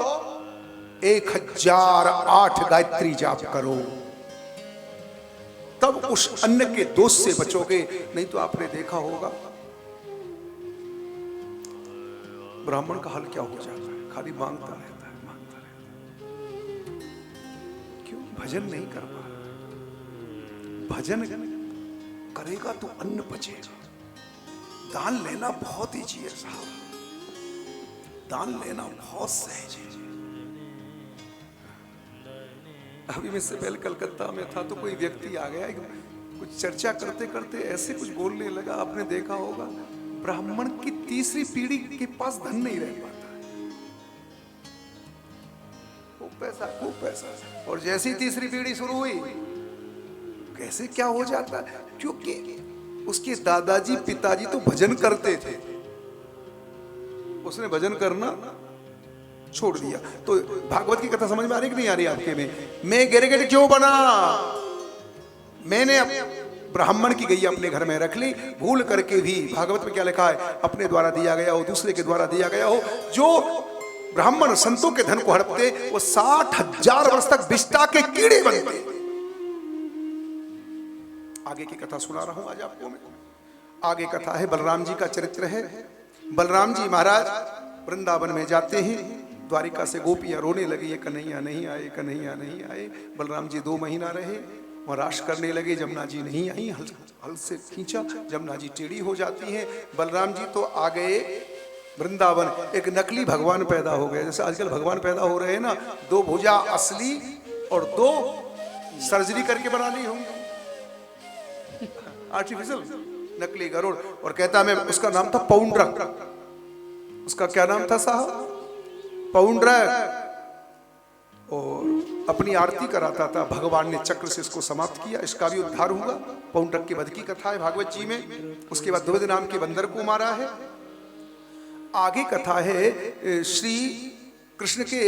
1008 गायत्री जाप करो, तब उस अन्न के दोष से बचोगे। नहीं तो आपने देखा होगा ब्राह्मण का हाल क्या हो जाता है, खाली मांगता रहता है, मांगता रहता है। क्यों? भजन नहीं कर पा। भजन करेगा तो अन्न बचेगा। दान लेना बहुत ईजी है साहब, दान लेना बहुत सहज है। अभी मैं से पहले कलकत्ता में था, तो कोई व्यक्ति आ गया, कुछ चर्चा करते करते ऐसे कुछ बोलने लगा, आपने देखा होगा ब्राह्मण की तीसरी पीढ़ी के पास धन नहीं रह पाता, खूब पैसा, और जैसी तीसरी पीढ़ी शुरू हुई, कैसे क्या हो जाता है, क्योंकि उसके दादाजी पिताजी तो भजन करते थे, उसने भजन करना छोड़ दिया। तो भागवत की कथा समझ में आ रही कि नहीं आ रही आपके में। मैं गिरगिट क्यों बना, मैंने ब्राह्मण की गैया अपने घर में रख ली, भूल करके भी। भागवत में क्या लिखा है, अपने द्वारा दिया गया हो, दूसरे के द्वारा दिया गया हो। जो ब्राह्मण संतों के धन को हड़पते, वो 60,000 वर्ष तक विष्टा के कीड़े बनते। आगे की कथा सुना रहा हूं आज आपको मैं। आगे कथा है, बलराम जी का चरित्र है। बलराम जी महाराज वृंदावन में जाते हैं, द्वारिका से गोपियां रोने लगी, ये कन्हैया नहीं आए, कन्हैया नहीं आए। बलराम जी 2 महीना रहे, वहाँ राश करने लगे, जमुना जी नहीं आई, हल से खींचा, जमुना जी टेढ़ी हो जाती हैं। बलराम जी तो आ गए वृंदावन, एक नकली भगवान पैदा हो गया। जैसे आजकल भगवान पैदा हो रहे हैं ना, 2 भुजा असली और 2 सर्जरी करके बना ली होंगी, आर्टिफिशियल नकली गरुड़। और कहता मैं, उसका नाम था पौंड्रक। उसका क्या नाम था साहब? पौंड्रक। और अपनी आरती कराता था, भगवान ने चक्र से इसको समाप्त किया, इसका भी उद्धार हुआ। पौंड्रक के वध की कथा है भागवत जी में। उसके बाद द्विविध नाम के बंदर को मारा है। आगे कथा है श्री कृष्ण के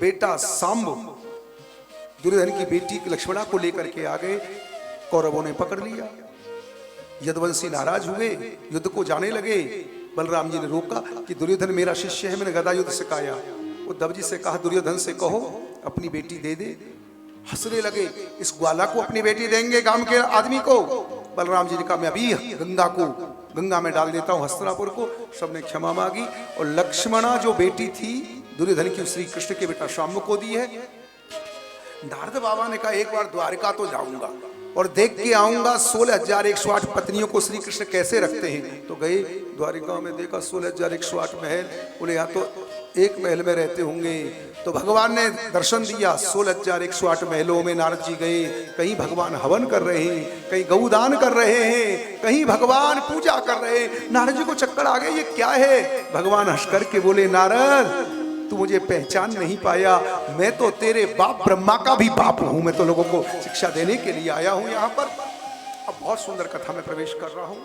बेटा सांब दुर्योधन की बेटी लक्ष्मणा को लेकर के आ गए, कौरवों ने पकड़ लिया। यदुवंशी नाराज हुए, युद्ध को जाने लगे। बलराम जी ने रोका कि दुर्योधन मेरा शिष्य है, मैंने गदा युद्ध सिखाया। उद्धव जी से कहा दुर्योधन से कहो अपनी बेटी दे दे। हंसने लगे, इस ग्वाला को अपनी बेटी देंगे गांव के आदमी को? बलराम जी ने कहा मैं अभी गंगा में डाल देता हूँ हस्तिनापुर को। सबने क्षमा मांगी और लक्ष्मणा जो बेटी थी दुर्योधन की, श्री कृष्ण के बेटा शाम्ब को दी है। नारद बाबा ने कहा एक बार द्वारिका तो जाऊंगा और देख के आऊंगा 16,108 पत्नियों को श्री कृष्ण कैसे रखते हैं। तो गए द्वारिका में, देखा 16,108 महल। बोले यहाँ तो एक महल में रहते होंगे। तो भगवान ने दर्शन दिया 16,108 महलों में। नारद जी गए, कहीं भगवान हवन कर रहे हैं, कहीं गौदान कर रहे हैं, कहीं भगवान पूजा कर रहे हैं। नारद जी को चक्कर आ गए, ये क्या है? भगवान हंस करके बोले नारद तू मुझे पहचान नहीं पाया, मैं तो तेरे बाप ब्रह्मा का भी बाप हूं। मैं तो लोगों को शिक्षा देने के लिए आया हूं यहाँ पर। अब बहुत सुंदर कथा में प्रवेश कर रहा हूं।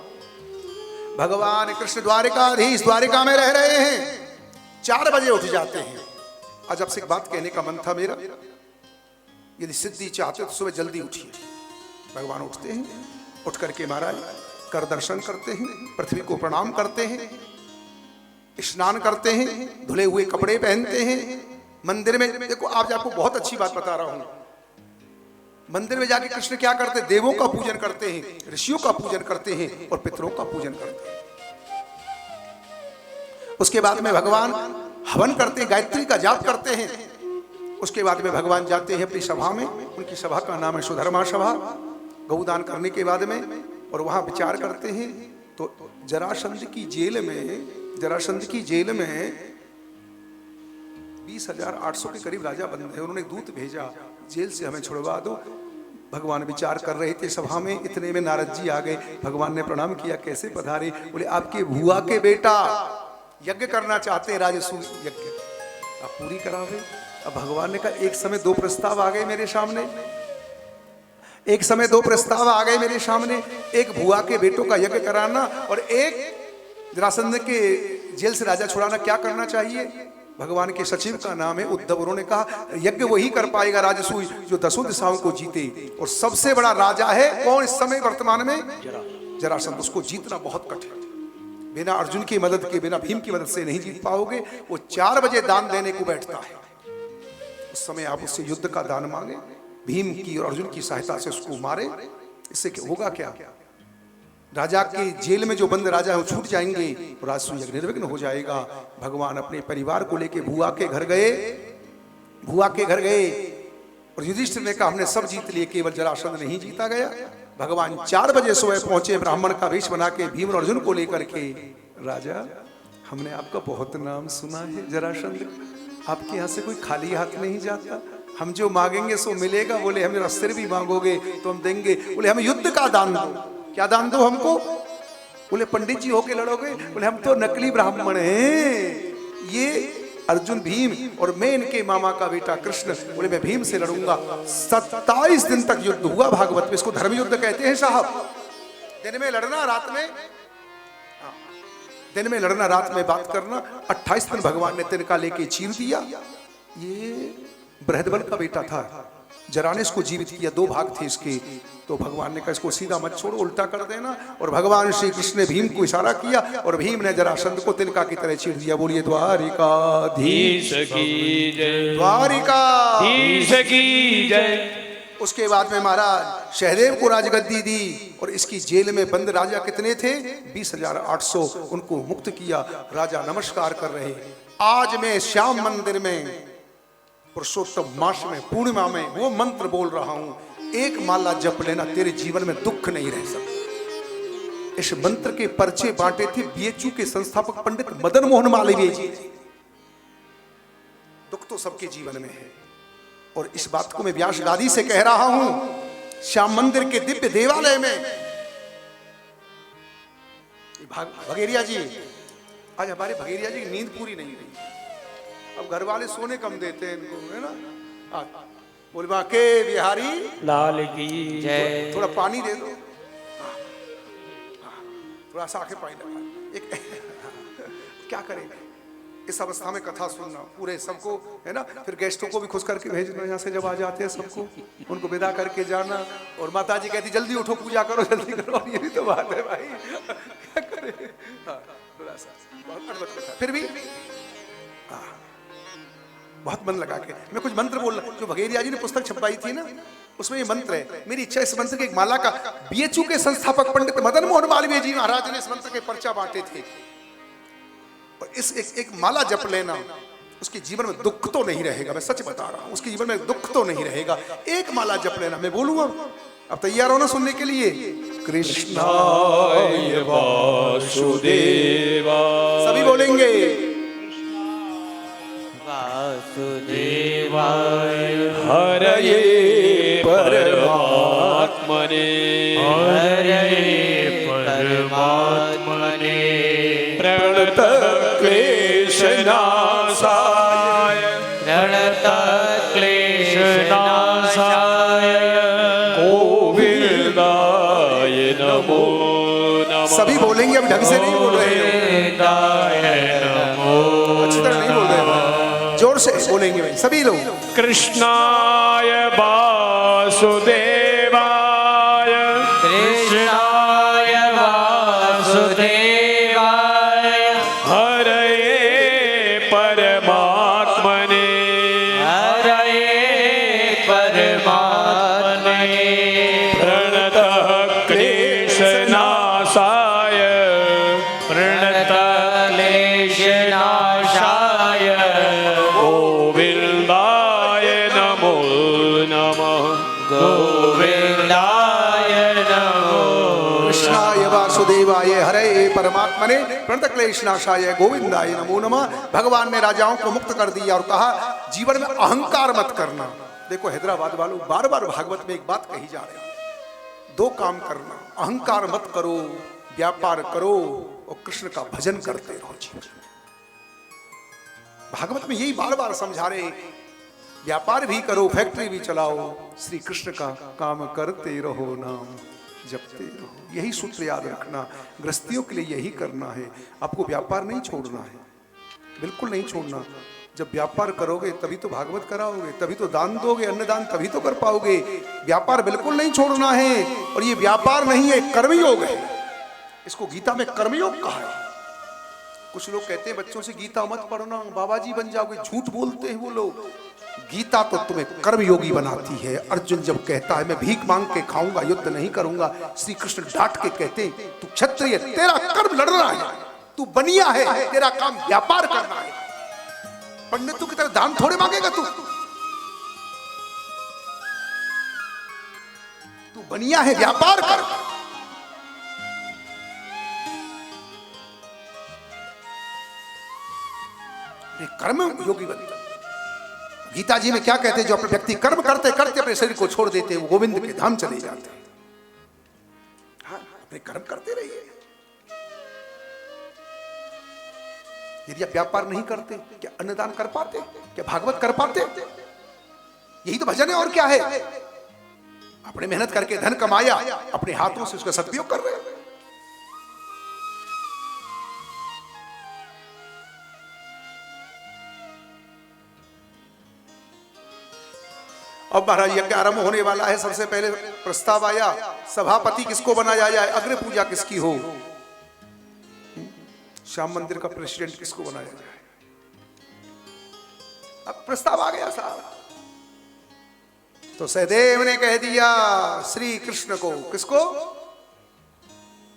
भगवान कृष्ण द्वारिकाधीश द्वारिका में रह रहे हैं। 4 बजे उठ जाते हैं। आज आपसे एक बात कहने का मन था मेरा, यदि सिद्धि चाहते तो सुबह जल्दी उठिए। भगवान उठते हैं, उठ करके महाराज कर दर्शन करते हैं, पृथ्वी को प्रणाम करते हैं, स्नान करते हैं, धुले हुए कपड़े पहनते हैं। मंदिर में देखो, आज आपको बहुत अच्छी बात बता रहा हूं। मंदिर में जाके कृष्ण क्या करते हैं? देवों का पूजन करते हैं, ऋषियों का पूजन करते हैं और पितरों का पूजन करते हैं। उसके बाद में भगवान हवन करते हैं, गायत्री का जाप करते हैं। उसके बाद में भगवान जाते हैं अपनी सभा में। उनकी सभा का नाम है सुधर्मा सभा। गौदान करने के बाद में और वहां विचार करते हैं। तो जरासंध की जेल में 20,800 के करीब राजा बंद है। उन्होंने दूत भेजा, जेल से हमें छुड़वा दो। भगवान विचार कर रहे थे सभा में, इतने में नारद जी आ गए। भगवान ने प्रणाम किया, कैसे पधारे? बोले आपके भुआ के बेटा यज्ञ करना चाहते हैं, राजसूय यज्ञ, आप पूरी करावे। अब भगवान ने कहा एक समय 2 प्रस्ताव आ गए मेरे सामने। एक समय 2 प्रस्ताव आ गए मेरे सामने। एक भुआ के बेटों का यज्ञ कराना और एक जरासंध के जेल से राजा छुड़ाना। क्या करना चाहिए? भगवान के सचिव का नाम है उद्धव। उन्होंने कहा यज्ञ वही कर पाएगा राजसूय जो 10 दिशाओं को जीते। और सबसे बड़ा राजा है कौन इस समय वर्तमान में? जरासंध। उसको जीतना बहुत कठिन। बिना अर्जुन की मदद के, बिना भीम की मदद से नहीं जीत पाओगे। वो 4 बजे दान देने को बैठता है। उस समय आप उससे युद्ध का दान मांगे, भीम की और अर्जुन की सहायता से उसको मारे। इससे होगा क्या? राजा के जेल में जो बंद राजा है वो छूट जाएंगे और राजसूय यज्ञ निर्विघ्न हो जाएगा। भगवान अपने परिवार को लेके भुआ के घर गए और युधिष्ठिर ने कहा हमने सब जीत लिए, केवल जरासंध नहीं जीता गया। भगवान 4 बजे सुबह पहुंचे, ब्राह्मण का वेश बना के भीम और अर्जुन को लेकर के। राजा हमने आपका बहुत नाम सुना है जरासंध, आपके यहाँ से कोई खाली हाथ नहीं जाता। हम जो मांगेंगे सो मिलेगा। बोले हमें अस्त्र भी मांगोगे तो हम देंगे। बोले हमें युद्ध का दान दो। क्या दान दो हमको? बोले पंडित जी होके लड़ोगे? बोले हम तो नकली ब्राह्मण हैं, ये अर्जुन भीम और मैं इनके मामा का बेटा कृष्ण। बोले मैं भीम से लड़ूंगा। 27 दिन तक युद्ध हुआ भागवत में। इसको धर्म युद्ध कहते हैं साहब। दिन में लड़ना, रात में बात करना। 28 दिन भगवान ने तिनका लेके चीर दिया। ये बृहदबल का बेटा था, जरा ने इसको जीवित किया। 2 भाग थे इसके। तो भगवान ने कहा इसको सीधा मत छोड़ो, उल्टा कर देना। और भगवान श्री कृष्ण ने भीम को इशारा किया और भीम ने जरासंध को तिनका की तरह चीर दिया। बोलिए द्वारिकाधीश की जय, द्वारिकाधीश की जय। उसके बाद में महाराज सहदेव को राजगद्दी दी और इसकी जेल में बंद राजा कितने थे? 20,800। उनको मुक्त किया। राजा नमस्कार कर रहे। आज मैं श्याम मंदिर में पुरुषोत्तम मास में पूर्णिमा में वो मंत्र बोल रहा हूं, एक माला जप लेना, तेरे जीवन में दुख नहीं रह सकता। इस मंत्र के पर्चे बांटे थे बीएचयू के संस्थापक पंडित मदन मोहन मालवीय जी। दुख तो सबके जीवन में है और इस बात को मैं व्यास गादी से कह रहा हूं। श्याम मंदिर के दिव्य देवालय में भगेरिया जी, आज हमारे भगेरिया जी की नींद पूरी नहीं हुई। अब घर वाले सोने कम देते हैं इनको, है ना। बोल बा के बिहारी लाल की जय। थोड़ा पानी दे दो, थोड़ा सा आके पानी लगा। एक क्या करें इस अवस्था में कथा सुनना, पूरे सबको, है ना। फिर गेस्टों को भी खुश करके भेजना यहाँ से, जब आ जाते हैं सबको उनको विदा करके जाना। और माता जी कहती जल्दी उठो, पूजा करो, जल्दी करो। ये भी तो बात है भाई, क्या करें। थोड़ा सा बहुत अद्भुत कथा। फिर भी बहुत मन लगा के मैं कुछ मंत्र बोल रहा। जो भगेरिया जी ने पुस्तक छपवाई थी ना, उसमें ये मंत्र है। मेरी इच्छा इस मंत्र की एक माला का, बीएचयू के संस्थापक पंडित मदन मोहन मालवीय जी महाराज ने इस मंत्र के पर्चा बांटे थे। और इस एक माला जप लेना, उसके जीवन में दुख तो नहीं रहेगा। मैं सच बता रहा हूं, उसके जीवन में दुख तो नहीं रहेगा। एक माला जप लेना, मैं बोलूंगा। अब तैयार हो ना सुनने के लिए? कृष्णाय वासुदेवा, सभी बोलेंगे वासुदेवाय हरये परमात्मने, हरये परमात्मने, प्रणत क्लेशनाशाय, प्रणत क्लेशनाशाय, गोविंदाय नमो नमः। सभी बोलेंगे, अब ढंग से नहीं बोल रहे हैं, अच्छी तरह नहीं बोल रहे हैं, जोर से बोलेंगे भाई सभी लोग। कृष्णाय वासुदेवाय, कृष्णाय वासुदेवाय, हरये परमात्मने, हरये परमात्मने, प्रणत क्लेशनाशाय, प्रणत क्लेशनाशाय, गोविंदाय नमो नमः, गोविंदाय नमो। कृष्णाय वासुदेवाय हरे परमात्मने प्रणत क्लेशनाशाय गोविंदाय नमो नमः। भगवान ने राजाओं को मुक्त कर दिया और कहा जीवन में अहंकार मत करना। देखो हैदराबाद वालों, बार बार भागवत में एक बात कही जा रही है, दो काम करना, अहंकार मत करो, व्यापार करो और कृष्ण का भजन करते रहो। भागवत में यही बार बार समझा रहे, व्यापार भी करो, फैक्ट्री भी चलाओ, श्री कृष्ण का काम करते रहो, नाम जपते रहो। यही सूत्र याद रखना, गृहस्थियों के लिए यही करना है। आपको व्यापार नहीं छोड़ना है, बिल्कुल नहीं छोड़ना। जब व्यापार करोगे तभी तो भागवत कराओगे, तभी तो दान दोगे, अन्नदान तभी तो कर पाओगे। व्यापार बिल्कुल नहीं छोड़ना है। और ये व्यापार नहीं है, कर्मयोग है। इसको गीता में कर्मयोग कहा है। कुछ लोग कहते हैं बच्चों से गीता मत पढ़ना, बाबा जी बन जाओगे, झूठ बोलते हैं वो लोग। गीता तो तुम्हें कर्मयोगी बनाती है। अर्जुन जब कहता है मैं भीख मांग के खाऊंगा, युद्ध नहीं करूंगा, श्री कृष्ण डांट के कहते हैं तू क्षत्रिय, तेरा कर्म लड़ना है, तू बनिया है, तेरा काम व्यापार करना है। पंडितों की तरह दान थोड़े मांगेगा तू बनिया है, व्यापार कर। कर्म योगी बनता। गीता जी में क्या कहते हैं, जो अपने व्यक्ति कर्म करते करते अपने शरीर को छोड़ देते हैं वो गोविंद के धाम चले जाते हैं। हाँ, अपने कर्म करते रहिए। यदि आप व्यापार नहीं करते, क्या अन्नदान कर पाते, क्या भागवत कर पाते? यही तो भजन है, और क्या है। अपने मेहनत करके धन कमाया, अपने हाथों से उसका सदुपयोग कर रहे हैं। अब महाराज यज्ञ आरंभ होने वाला है। सबसे पहले प्रस्ताव आया, सभापति किसको बनाया जाए, अग्र पूजा किसकी हो, श्याम मंदिर का प्रेसिडेंट किसको बनाया जाए। अब प्रस्ताव आ गया साहब, तो सहदेव ने कह दिया श्री कृष्ण को, किसको?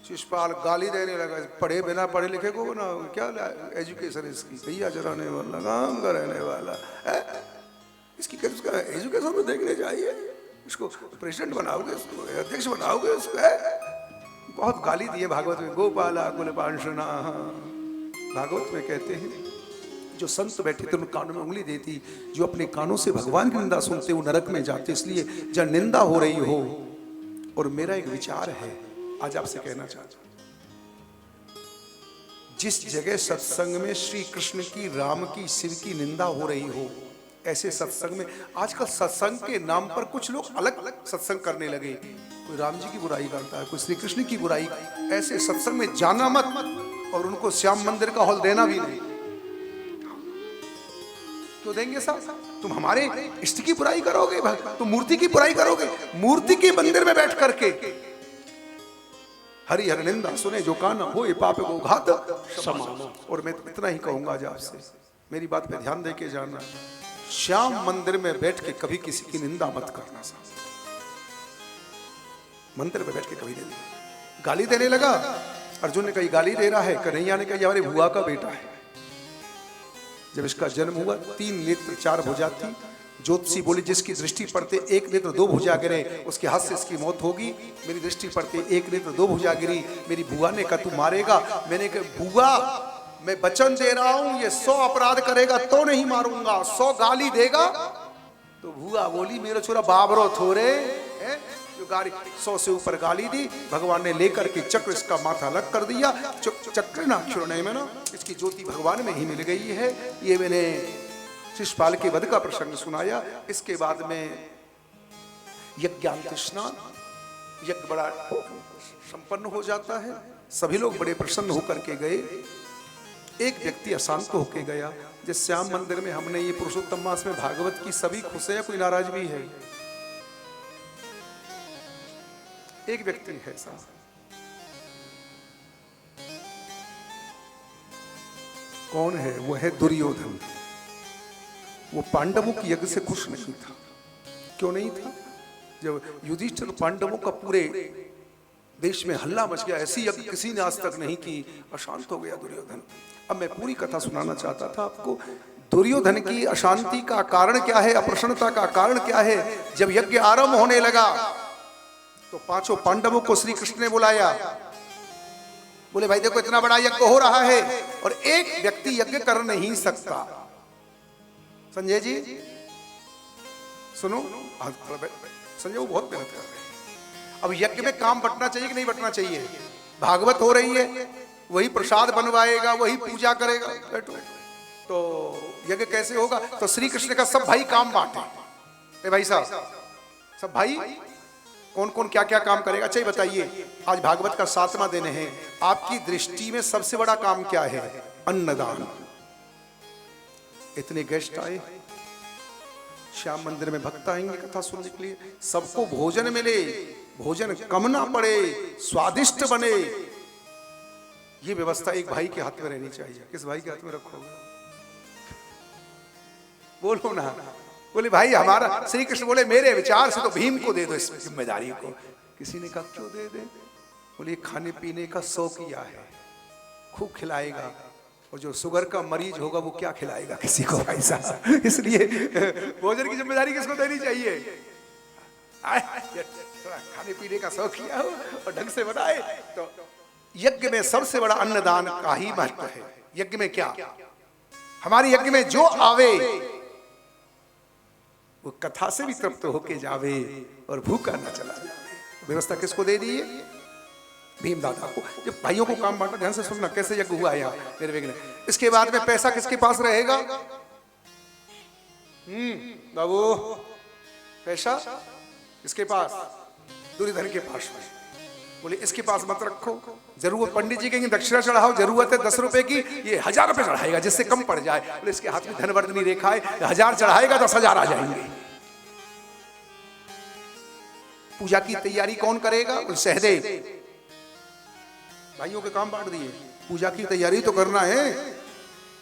शिशुपाल गाली देने लगा, पढ़े बिना पढ़े लिखे को ना, क्या एजुकेशन इसकी, भैया चलाने वाला, काम का रहने वाला है? इसकी एजुकेशन में देखने चाहिए, इसको प्रेसिडेंट बनाओगे, इसको अध्यक्ष बनाओगे, इसको है? बहुत गाली दिए भागवत में। गोपाला कुल पांशना, भागवत में कहते हैं जो संत बैठे थे उन कानों में उंगली देती, जो अपने कानों से भगवान की निंदा सुनते वो नरक में जाते। इसलिए जब निंदा हो रही हो, और मेरा एक विचार है आज आपसे कहना चाहता हूं, जिस जगह सत्संग में श्री कृष्ण की, राम की, शिव की निंदा हो रही हो, ऐसे सत्संग में आजकल सत्संग के नाम पर कुछ लोग अलग अलग सत्संग करने लगे। कोई राम जी की बुराई करता है, कोई श्री कृष्ण की बुराई। ऐसे सत्संग में जाना मत, और उनको श्याम मंदिर का हॉल देना भी नहीं। क्यों देंगे साहब? तुम हमारे इष्ट की बुराई करोगे, तुम मूर्ति की बुराई करोगे। मूर्ति के मंदिर में बैठ करके हरि हर निंदा सुने जो काना हो पाप को घात समान। और मैं इतना ही कहूंगा आज आपसे, मेरी बात पे ध्यान दे के जाना, श्याम मंदिर में बैठ के कभी किसी की निंदा मत करना साहब। मंदिर में बैठ के कभी नहीं। गाली देने लगा, अर्जुन ने कही गाली दे रहा है, कन्हैया ने कहा हमारे बुआ का बेटा है। जब इसका जन्म हुआ 3 नेत्र 4 भुजा थी। ज्योतिषी बोली जिसकी दृष्टि पड़ते 1 नेत्र 2 भुजा गिरे उसके हाथ से इसकी मौत होगी। मेरी दृष्टि पड़ते 1 नेत्र 2 भुजा गिरी। मेरी बुआ ने कहा तू मारेगा। मैंने कहा बुआ मैं वचन दे रहा हूं, ये 100 अपराध करेगा तो नहीं मारूंगा, 100 गाली देगा तो। बुआ बोली मेरा छोरा बाबरो थोड़े है जो गाली 100 से ऊपर गाली दी। भगवान ने लेकर के चक्र इसका माथा अलग कर दिया। चक्र ना क्षुरणे में ना, इसकी ज्योति भगवान में ही मिल गई है। ये मैंने शिशुपाल के वध का प्रसंग सुनाया। इसके बाद में यज्ञांतस्नान, यज्ञ बड़ा संपन्न हो जाता है। सभी लोग बड़े प्रसन्न होकर के गए। एक व्यक्ति अशांत होकर गया। जिस श्याम मंदिर में हमने ये पुरुषोत्तम मास में भागवत की सभी खुश है, कोई नाराज भी है? एक व्यक्ति है साहब, कौन है? वो है दुर्योधन। वो पांडवों की यज्ञ से खुश नहीं था। क्यों नहीं था? जब युधिष्ठिर पांडवों का पूरे देश में हल्ला मच गया, ऐसी यज्ञ किसी ने आज तक नहीं की, अशांत हो गया दुर्योधन। अब मैं पूरी कथा सुनाना चाहता था आपको। दुर्योधन की अशांति का कारण क्या है, अप्रसन्नता का कारण क्या है? जब यज्ञ आरंभ होने लगा तो 5 पांडवों को श्री कृष्ण ने बुलाया। बोले भाई देखो इतना बड़ा यज्ञ हो रहा है और एक व्यक्ति यज्ञ कर नहीं सकता। संजय जी सुनो, संजय वो बहुत मेहनत कर रहे हैं। अब यज्ञ में काम बंटना चाहिए कि नहीं बंटना चाहिए? भागवत हो रही है, वही प्रसाद बनवाएगा, वही पूजा करेगा, बैठो। तो यज्ञ कैसे होगा? तो श्री कृष्ण का सब भाई काम बांटे। भाई साहब सब भाई कौन कौन क्या क्या काम करेगा? चाहिए बताइए। आज भागवत का 7वां दिन है। आपकी दृष्टि में सबसे बड़ा काम क्या है? अन्नदान। इतने गेस्ट आए, श्याम मंदिर में भक्त आएंगे कथा सुनने के लिए, सबको भोजन मिले, भोजन कम ना पड़े, स्वादिष्ट बने, ये व्यवस्था एक भाई के हाथ में रहनी चाहिए। किस भाई के हाथ में रखोगे? बोलो ना। बोले भाई हमारा, श्री कृष्ण बोले मेरे विचार से तो भीम को दे दो इस जिम्मेदारी को। किसी ने कहा क्यों दे दे? बोले खाने पीने का शौकिया है, खूब खिलाएगा, और जो शुगर का मरीज होगा वो क्या खिलाएगा किसी को भाई साहब। इसलिए भोजन की जिम्मेदारी किसको देनी चाहिए? खाने पीने का शौकिया हो और ढंग से बनाए। तो यज्ञ में सबसे बड़ा अन्नदान का ही महत्व है। यज्ञ में क्या, हमारे यज्ञ में जो आवे वो कथा से भी तृप्त होके जावे और भूखा न चला जावे। व्यवस्था किसको दे दी है? भीम दादा को। जब भाइयों को काम बांटा, ध्यान से सुनना कैसे यज्ञ हुआ यहाँ निर्विघ्न। इसके बाद में पैसा किसके पास रहेगा? बाबू पैसा किसके पास? दुर्योधन के पास में। बोले इसके पास मत रखो, जरूरत पंडित जी कहेंगे दक्षिणा चढ़ाओ, जरूरत है 10 रुपए की, ये 1000 रुपए चढ़ाएगा जिससे कम पड़ जाए। बोले इसके हाथ में धनवर्धनी रेखा है, 1000 चढ़ाएगा 10,000 आ जाएंगे। पूजा की तैयारी कौन करेगा? सहदेव। भाइयों के काम बांट दिए, पूजा की तैयारी तो करना है।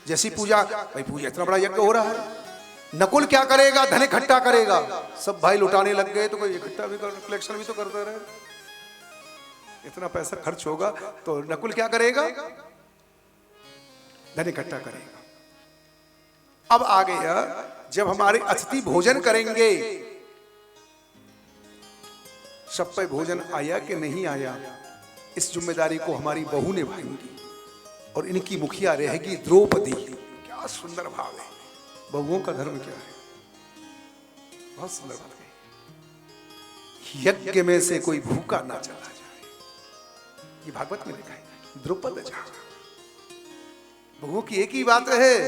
जैसी पूजा, भाई पूजा इतना बड़ा यज्ञ हो रहा है, नकुल क्या करेगा? धन इकट्ठा करेगा। सब भाई लुटाने लग गए तो कोई इकट्ठा भी कर, कलेक्शन भी तो करता रहे। इतना पैसा खर्च होगा तो नकुल क्या करेगा? धन इकट्ठा करेगा। अब आ गया जब हमारे अतिथि भोजन करेंगे, सब पे भोजन आया कि नहीं आया, इस जिम्मेदारी को हमारी बहू निभाएंगी और इनकी मुखिया रहेगी द्रौपदी। क्या सुंदर भाव है। बहुओं का धर्म क्या है? बहुत सुंदर बात है। यज्ञ में से कोई भूखा ना चला जाए, ये भागवत में लिखा है। द्रुपद जा, बहुओं की एक ही बात है,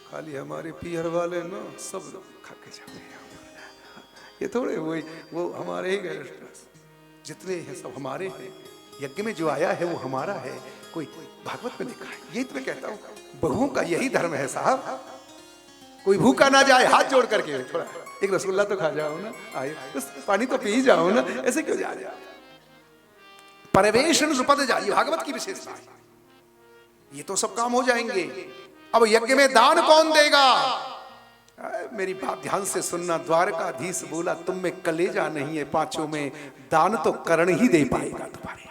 खाली हमारे पीहर वाले ना सब खा के जाते हैं। ये थोड़े वो हमारे ही गेस्ट, जितने हैं सब हमारे हैं। यज्ञ में जो आया है वो हमारा है। कोई भागवत में लिखा है। यही तो मैं कहता हूँ, बहुओं का यही धर्म है साहब। कोई भूखा ना जाए, हाथ जोड़ करके थोड़ा एक रसगुल्ला तो खा जाओ ना, आए पानी तो पी जाओ ना, ऐसे क्यों जा रहे? परिवेशन द्रुपद जा, ये भागवत की विशेषता है। ये तो सब काम हो जाएंगे। अब यज्ञ में दान कौन देगा? मेरी बात ध्यान से सुनना। द्वारकाधीश बोला तुम में कलेजा नहीं है, पांचों में दान तो कर्ण ही दे पाएगा तुम्हारे।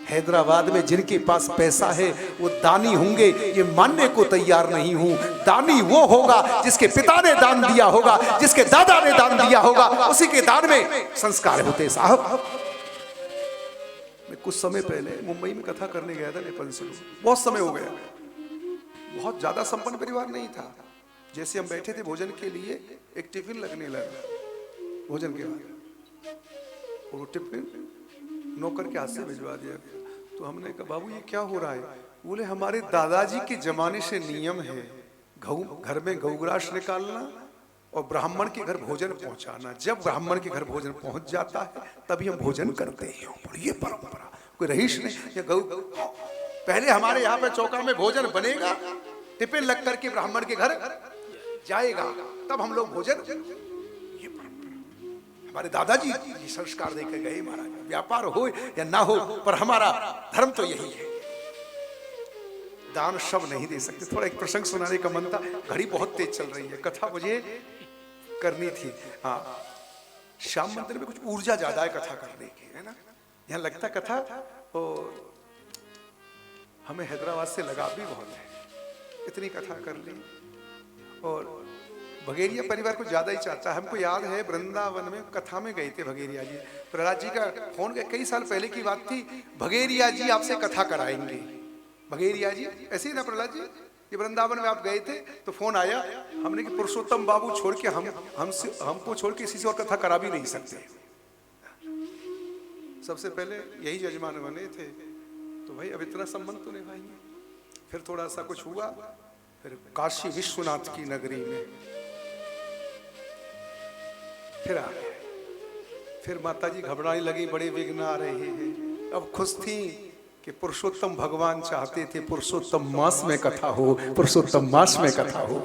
हैदराबाद में जिनके पास पैसा है वो दानी होंगे, ये मानने को तैयार नहीं हूं। दानी वो होगा जिसके पिता ने दान दिया होगा, जिसके दादा ने दान दिया होगा, उसी के दान में संस्कार होते साहब। मैं कुछ समय पहले मुंबई में कथा करने गया था नेपाल। बहुत समय हो गया, बहुत ज्यादा संपन्न परिवार नहीं था। जैसे हम बैठे थे भोजन के लिए, एक टिफिन लगने लगा भोजन के बाद, और वो टिफिन नौकर के हाथ से भिजवा दिया गया। तो हमने कहा बाबू ये क्या हो रहा है? बोले हमारे दादाजी के जमाने से नियम है, घर में गौग्रास निकालना और ब्राह्मण के घर भोजन पहुंचाना। जब ब्राह्मण के घर भोजन पहुंच जाता है तभी हम भोजन करते हैं। ये परंपरा कोई रहीश नहीं या गौ। पहले हमारे यहाँ पे चौका में भोजन बनेगा, टिफिन लग करके ब्राह्मण के घर जाएगा, तब हम लोग भोजन। ये हमारे दादाजी ये संस्कार देकर गए महाराज। व्यापार हो या ना हो, पर हमारा धर्म तो यही है। दान सब नहीं दे सकते। थोड़ा एक प्रसंग सुनाने का मन था, घड़ी बहुत तेज चल रही है, कथा मुझे करनी थी। हाँ, श्याम मंदिर में कुछ ऊर्जा ज्यादा है कथा करने की, है ना? यहाँ लगता कथा, और हमें हैदराबाद से लगाव भी बहुत है। इतनी कथा कर ली, और भगेरिया परिवार को ज्यादा ही चाहता है। हमको याद है वृंदावन में कथा में गए थे भगेरिया जी। प्रहलाद जी का फोन, कई साल पहले की बात थी, भगेरिया जी आपसे कथा कराएंगे। भगेरिया जी ऐसे ही ना प्रहलाद जी, ये वृंदावन में आप गए थे तो फोन आया, हमने कि पुरुषोत्तम बाबू छोड़ के हमको छोड़ के किसी से और कथा करा भी नहीं सकते। सबसे पहले यही जजमान बने थे, तो भाई अब इतना संबंध तो निभाएंगे। फिर थोड़ा सा कुछ हुआ, फिर काशी विश्वनाथ की नगरी में फिर आ गए। फिर माता जी घबराने लगी, बड़े विघ्न आ रहे हैं। अब खुश थी कि पुरुषोत्तम भगवान चाहते थे पुरुषोत्तम मास में कथा हो, पुरुषोत्तम मास में कथा हो।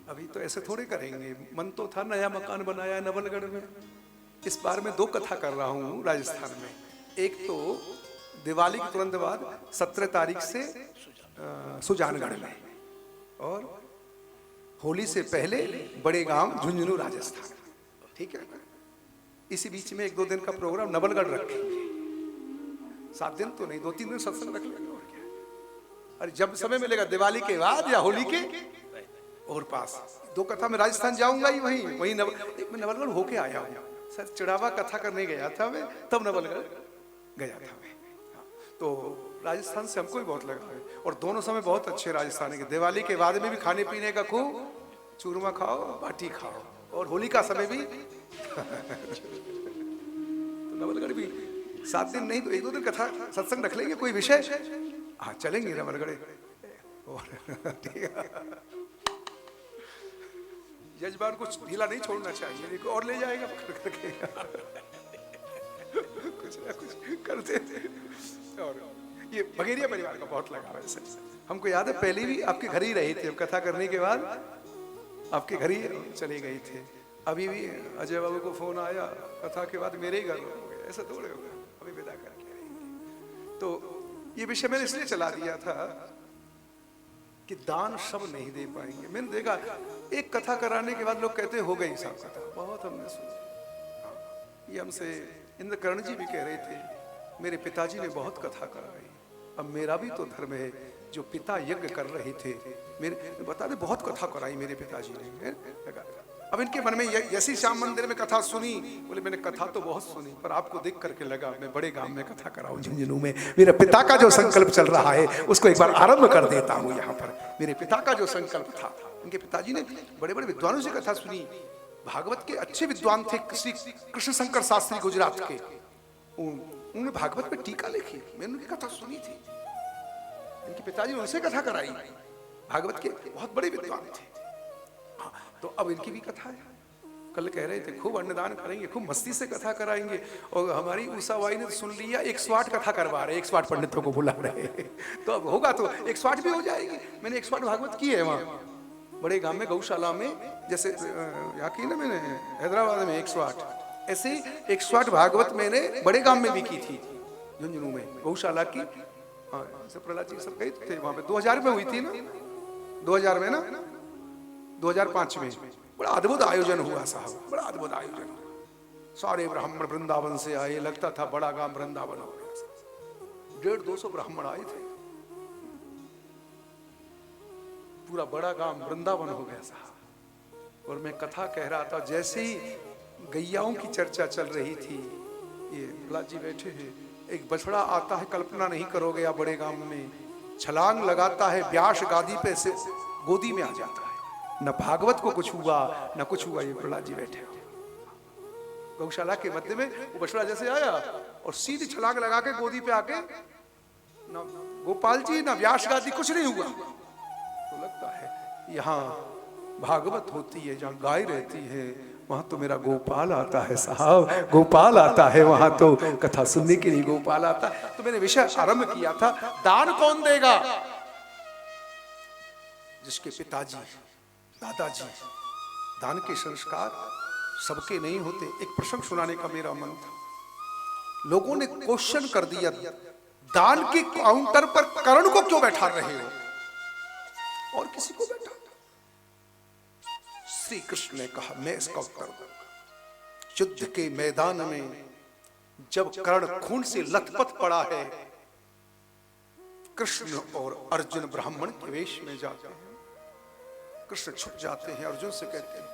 अभी तो ऐसे थोड़े करेंगे। मन तो था, नया मकान बनाया नवलगढ़ में। इस बार मैं 2 कथा कर रहा हूँ राजस्थान में। एक तो दिवाली के तुरंत बाद 17 तारीख से सुजानगढ़ में, और होली से पहले बड़े गांव झुंझुनू राजस्थान। ठीक है, इसी बीच में 1-2 दिन का प्रोग्राम नवलगढ़ रखेंगे। 7 दिन तो नहीं, 2-3 दिन सत्संग रख लेंगे, और क्या। अरे जब समय मिलेगा, दिवाली के बाद या होली के और पास 2 कथा में राजस्थान जाऊंगा ही। वही मैं नवलगढ़ होके आया हूँ। सर चिड़ावा कथा करने गया था मैं, तब नवलगढ़ गया था मैं। तो राजस्थान से हमको भी बहुत लगा है, और दोनों समय बहुत अच्छे राजस्थान के। दिवाली के बाद में भी खाने पीने का खूब, चूरमा खाओ, बाटी खाओ, और होली का समय भी तो नवलगढ़ भी 7 दिन नहीं तो 1-2 दिन कथा सत्संग रख लेंगे, कोई विषय। हाँ चलेंगे नवलगढ़। ठीक है, यजमान को ढीला नहीं छोड़ना चाहिए, और ले जाएगा पकड़ करके। कुछ ना कुछ करते थे। और ये भगेरिया परिवार का बहुत लगाव है सर। हमको याद है पहले भी आपके घर ही रहे थे, कथा करने के बाद आपके घर ही चले गए थे। अभी भी अजय बाबू को फोन आया, कथा के बाद मेरे ही घर हो गए, ऐसा थोड़े होगा, अभी विदा करके रहेंगे। तो ये विषय मैंने इसलिए चला दिया था कि दान सब नहीं दे पाएंगे। मैंने देखा एक कथा कराने के बाद लोग कहते हो गई साहब कथा, बहुत हमने सुनी। ये हमसे इंद्रकर्ण जी भी कह रहे थे, मेरे पिताजी ने बहुत कथा कराई, अब मेरा भी तो धर्म है। जो पिता यज्ञ कर रहे थे, मेरे बता दे बहुत कथा कराई मेरे पिताजी ने। अब इनके मन में ऐसी श्याम मंदिर में कथा सुनी, बोले मैंने कथा तो बहुत सुनी, पर आपको देख करके लगा मैं बड़े गांव में कथा कराऊं झुंझुनू में। मेरे पिता का जो संकल्प चल रहा है उसको एक बार आरंभ कर देता हूं यहाँ पर। मेरे पिता का जो संकल्प था, इनके पिताजी ने बड़े बड़े विद्वानों से कथा सुनी, भागवत के अच्छे विद्वान थे, श्री कृष्ण शंकर शास्त्री गुजरात के, उन्होंने भागवत में टीका लिखी, मैंने उनकी कथा सुनी थी। इनके पिताजी ने उनसे कथा कराई, भागवत के बहुत बड़े विद्वान थे। हाँ, तो अब इनकी भी कथा है। कल कह रहे थे खूब अन्नदान करेंगे, खूब मस्ती से कथा कराएंगे, और हमारी उषा बाई ने सुन लिया 108 कथा करवा रहे, 108 पंडितों को बुला रहे। तो अब होगा तो 108 भी हो जाएगी। मैंने 108 भागवत की है वहाँ बड़े गांव में गौशाला में, जैसे यहाँ की ना मैंने हैदराबाद में 108, ऐसे 108 भागवत मैंने बड़े गांव में भी की थी, झुंझुनू में गौशाला की। हाँ, प्रहलाद जी सब गए थे वहां पे। 2000 में हुई थी ना, 2000 में ना, 2005 में बड़ा अद्भुत आयोजन हुआ साहब, बड़ा अद्भुत आयोजन। सारे ब्राह्मण वृंदावन से आए, लगता था बड़ा गांव वृंदावन हो गया। 150-200 ब्राह्मण आए थे, पूरा बड़ा गांव वृंदावन हो गया साहब। और मैं कथा कह रहा था, जैसे ही गैयाओं की चर्चा चल रही थी, ये प्रहलाद जी बैठे हैं, एक बछड़ा आता है, कल्पना नहीं करोगे आप, बड़े गांव में छलांग लगाता है, व्यास गादी पे से गोदी में आ जाता है। न भागवत को कुछ हुआ न कुछ हुआ, ये प्रहलाद जी बैठे हो गौशाला के मध्य में। वो बछड़ा जैसे आया और सीधी छलांग लगा के गोदी पे आके, न गोपाल जी न व्यास गादी, कुछ नहीं हुआ। तो लगता है यहाँ भागवत होती है, जहाँ गाय रहती है, वहां तो मेरा गोपाल आता है साहब, गोपाल आता है वहां, तो कथा सुनने के लिए गोपाल आता है। तो मैंने विषय आरंभ किया था, दान कौन देगा? जिसके पिताजी दादाजी, दान के संस्कार सबके नहीं होते। एक प्रसंग सुनाने का मेरा मन था। लोगों ने क्वेश्चन कर दिया, दान के काउंटर पर कर्ण को क्यों बैठा रहे हो, और किसी को बैठा। श्री कृष्ण ने कहा मैं इसका उत्तर दूंगा। युद्ध के मैदान में जब कर्ण खून से लथपथ पड़ा है, कृष्ण और अर्जुन ब्राह्मण के वेश में जाते हैं। कृष्ण छुप जाते हैं, अर्जुन से कहते हैं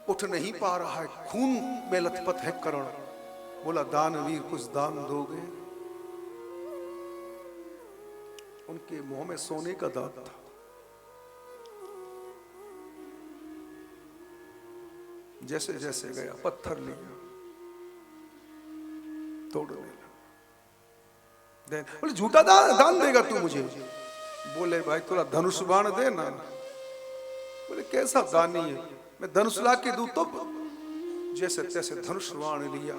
उठ नहीं पा रहा है, खून में लथपथ है कर्ण। बोला दानवीर कुछ दान दोगे? उनके मुंह में सोने का दांत था। जैसे जैसे गया पत्थर लिया, तोड़ने लगा। बोले झूठा दान देगा तू मुझे? बोले भाई थोड़ा धनुष बाण दे ना। बोले कैसा दानी है, मैं धनुष ला के दूं तो? जैसे तैसे धनुष बाण लिया।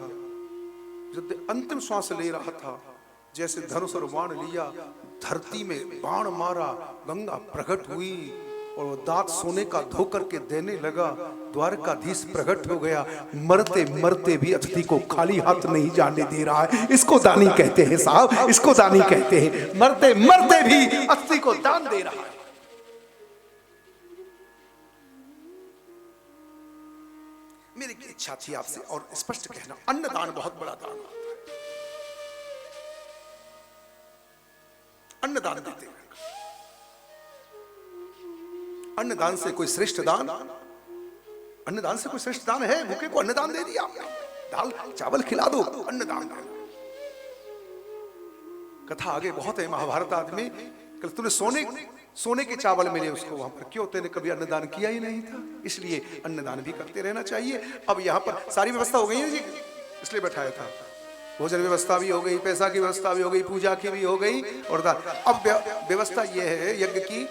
जब अंतिम श्वास ले रहा था, जैसे धनुष और बाण लिया, धरती में बाण मारा, गंगा प्रकट हुई और वो दांत सोने का धोकर के देने लगा। द्वारकाधीश प्रकट हो गया। मरते मरते भी अतिथि को खाली हाथ नहीं जाने दे रहा है। इसको दानी कहते हैं साहब, इसको दानी कहते हैं। मरते मरते भी अतिथि को दान दे रहा है। मेरी इच्छा थी आपसे और स्पष्ट कहना, अन्नदान बहुत बड़ा दान होता है। अन्नदान देते हैं। अन्नदान से कोई श्रेष्ठ दान, अन्नदान से कोई श्रेष्ठ दान है? भूखे को अन्नदान दे दिया आपने, दाल चावल खिला दो, अन्नदान दे। कथा आगे बहुत है महाभारत आदमी। कल तूने सोने के चावल मिले उसको वहां पर, क्यों? तेने कभी अन्नदान किया ही नहीं था, इसलिए अन्नदान भी करते रहना चाहिए। अब यहाँ पर सारी व्यवस्था हो गई है जी, इसलिए बैठाया था। भोजन व्यवस्था भी हो गई, पैसा की व्यवस्था भी हो गई, पूजा की भी हो गई, और अब व्यवस्था यह है यज्ञ की,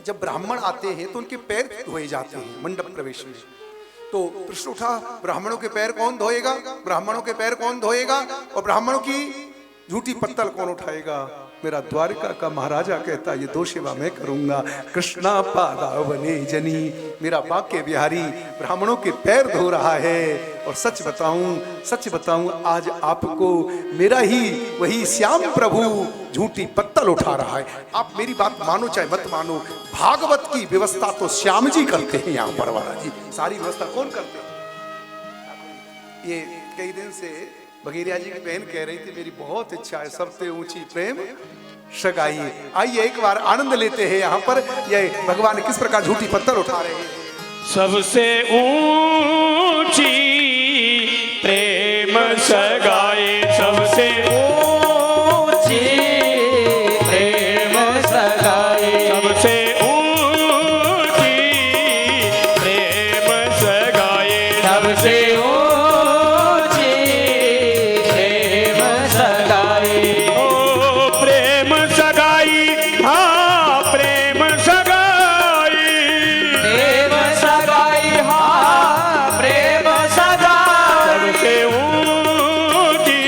जब ब्राह्मण आते हैं तो उनके पैर धोए जाते हैं मंडप प्रवेश में। तो प्रश्न उठा, ब्राह्मणों के पैर कौन धोएगा? ब्राह्मणों के पैर कौन धोएगा? और ब्राह्मणों की झूठी पत्तल कौन उठाएगा? मेरा द्वारका का महाराजा कहता ये 2 सेवा मैं करूंगा। कृष्णा पादावने जनी, मेरा बांके बिहारी ब्राह्मणों के पैर धो रहा है। और सच बताऊं आज आपको मेरा ही वही श्याम प्रभु झूठी पत्तल उठा रहा है। आप मेरी बात मानो चाहे मत मानो, भागवत की व्यवस्था तो श्याम जी करते हैं यहाँ पर वाला जी, सारी व्यवस्था कौन करते हैं? ये कई दिन से बघेरिया जी की बहन कह रही थी मेरी बहुत इच्छा है सबसे ऊंची प्रेम सगाई। आइए एक बार आनंद लेते हैं यहाँ पर, ये भगवान किस प्रकार झूठी पत्थर उठा रहे हैं। सबसे ऊंची प्रेम सगाई, सबसे ऊंची प्रेम सगाई, सबसे ऊंची प्रेम सगाई, सबसे ऊंची प्रेम सगाई। ओ प्रेम सगाई, हाँ प्रेम सगाई, प्रेम सगाई, हाँ प्रेम सगाई, सबसे ऊंची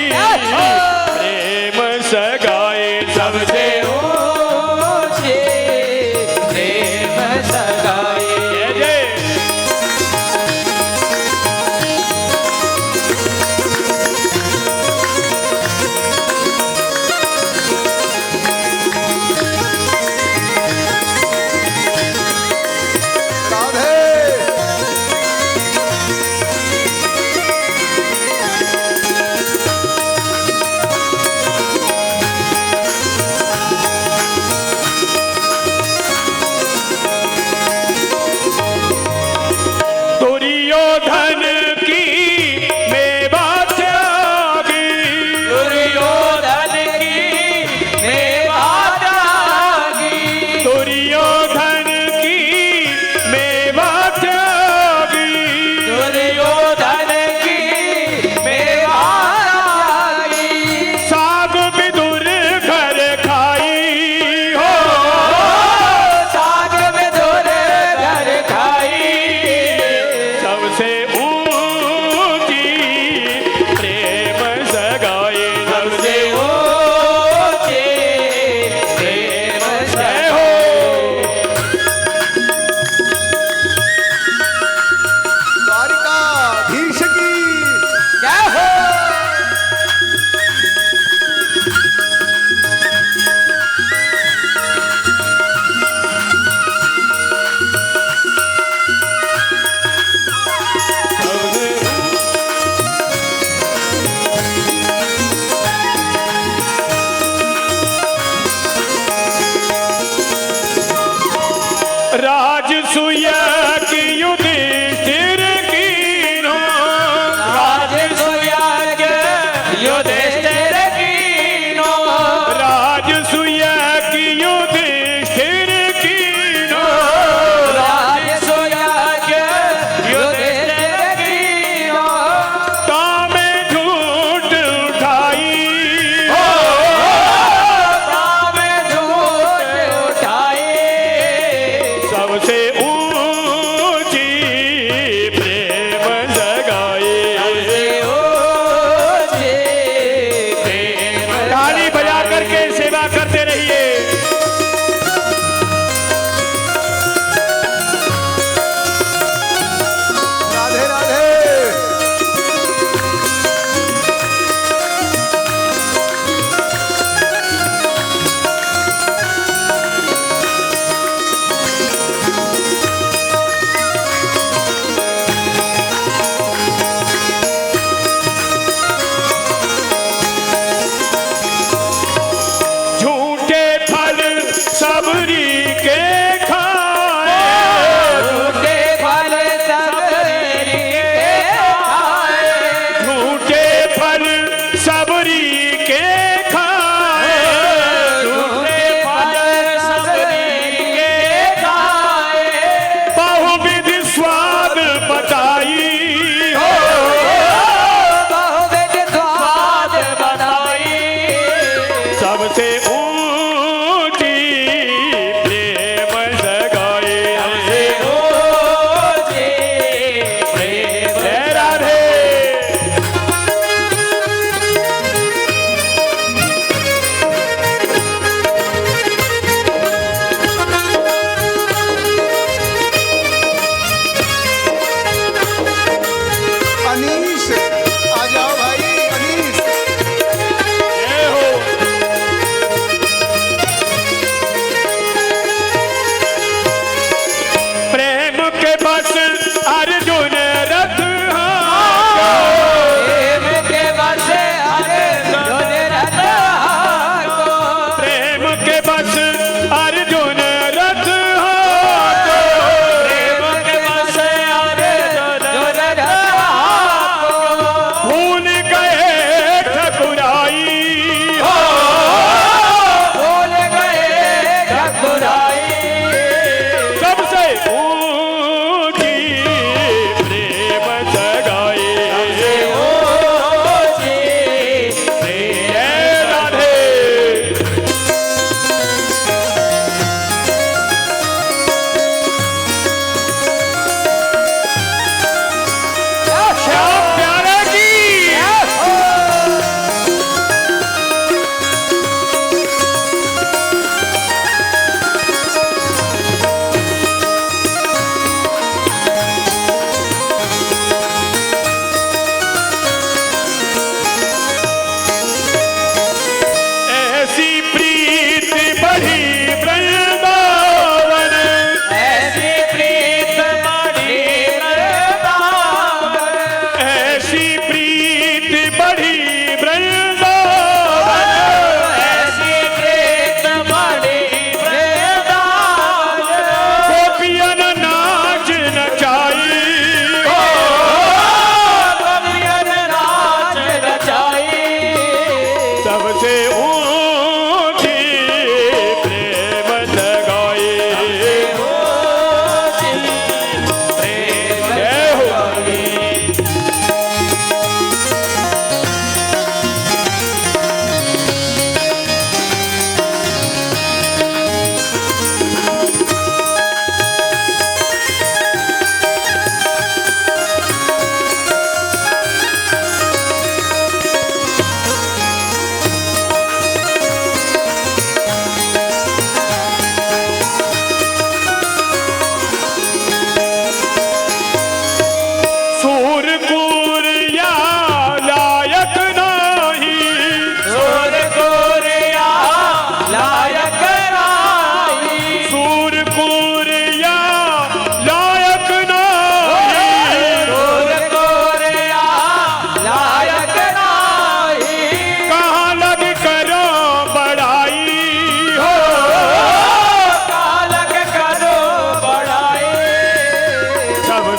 प्रेम सगाई, सबसे ऊंची प्रेम सगाई। जय जय। राधे दुर्योधन की मेवा त्यागी, दुर्योधन की मेवा त्यागी, दुर्योधन की मेवा त्यागी, दुर्योधन की मेवा त्यागी। साग विदुर घर खाई हो, साग विदुर घर खाई, सबसे ऊंची प्रेम सगाई, सबसे ऊंची प्रेम सगाई। हो द्वारिकाधीश की जय हो। राजसूया की युधिष्ठिर कीनो, राजसूया के युधिष्ठिर कीनो, राजसूया की युधिष्ठिर कीनो, राजसूया के युधिष्ठिर कीनो। तामे झूठ उठाई हो, तामे झूठ उठाई, सबसे ऊंची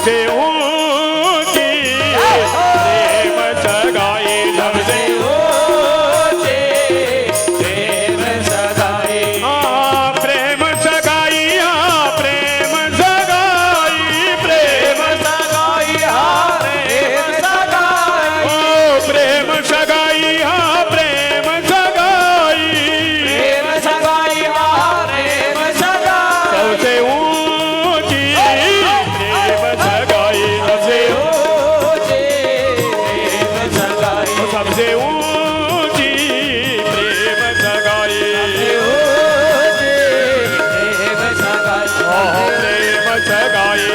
सबसे ऊंची प्रेम सगाई सबसे ऊंची प्रेम सगाई प्रेम सगाई प्रेम सगाई प्रेम सगाई प्रेम सगाई प्रेम सगाई प्रेम सगाई प्रेम सगाई प्रेम सगाई सबसे ऊंची प्रेम सगाई सबसे ऊंची प्रेम सगाई सबसे ऊंची प्रेम सगाई प्रेम सगाई प्रेम सगाई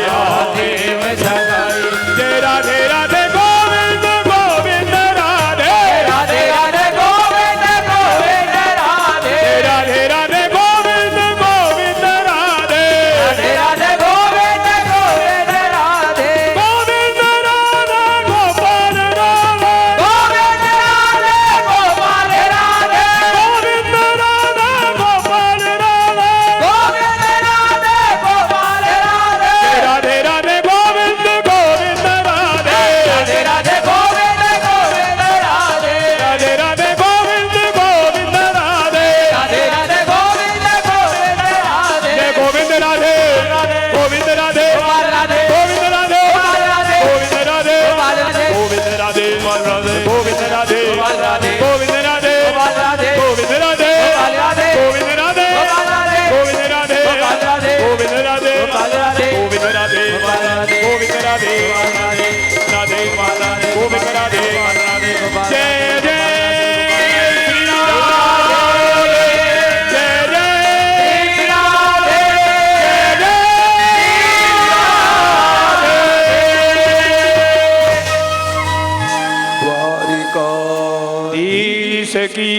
प्रेम सगाई जय राधे राधे गोविंद गोविंद राधे राधे राधे गोविंद गोविंद राधे राधे राधे गोविंद गोविंद राधे राधे राधे गोविंद गोविंद राधे गोविंद राधे गोपाल राधे गोविंद राधे गोपाल राधे गोविंद राधे गोपाल राधे गोविंद राधे गोपाल राधे राधे राधे गोविंद गोविंद राधे राधे राधे गोविंद गोविंद राधे राधे राधे गोविंद गोविंद राधे राधे राधे गोविंद गोविंद राधे जय गोविंद राधे गोविंद राधे गोविंद राधे गोविंद राधे गोविंद राधे गोविंद राधे गोविंद राधे गोविंद राधे गोविंद राधे गोविंद राधे गोविंद राधे गोविंद राधे गोविंद राधे राधे गोविंद राधे जय जय श्री राधे जय जय श्री राधे जय जय द्वारिकाधीश की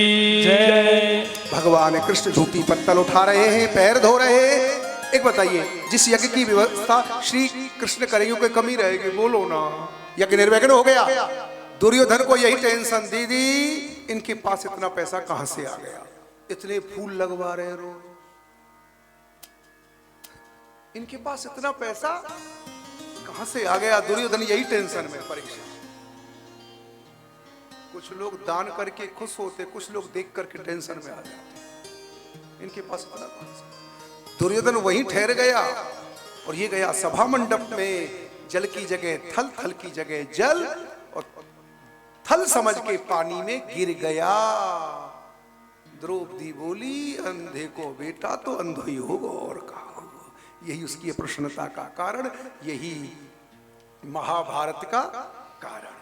जय। भगवान कृष्ण झूठी पत्तल उठा रहे हैं, पैर धो रहे हैं। एक बताइए, जिस यज्ञ की व्यवस्था श्री कृष्ण करेंगे कोई कमी रहेगी? बोलो ना। यज्ञ निर्विघ्न हो गया। दुर्योधन को यही टेंशन, दीदी इनके पास इतना पैसा कहां से आ गया, इतने फूल लगवा रहे रोज, इनके पास इतना पैसा कहां से आ गया? दुर्योधन यही टेंशन में परेशान। कुछ लोग दान करके खुश होते, कुछ लोग देख करके टेंशन में आ जाते। इनके पास पता कहां से? दुर्योधन वहीं ठहर गया और ये गया सभा मंडप में। जल की जगह थल, थल की जगह जल, और थल समझ के पानी में गिर गया। द्रौपदी बोली, अंधे को बेटा तो अंधा ही होगा और कहा होगा। यही उसकी प्रसन्नता का कारण, यही महाभारत का कारण।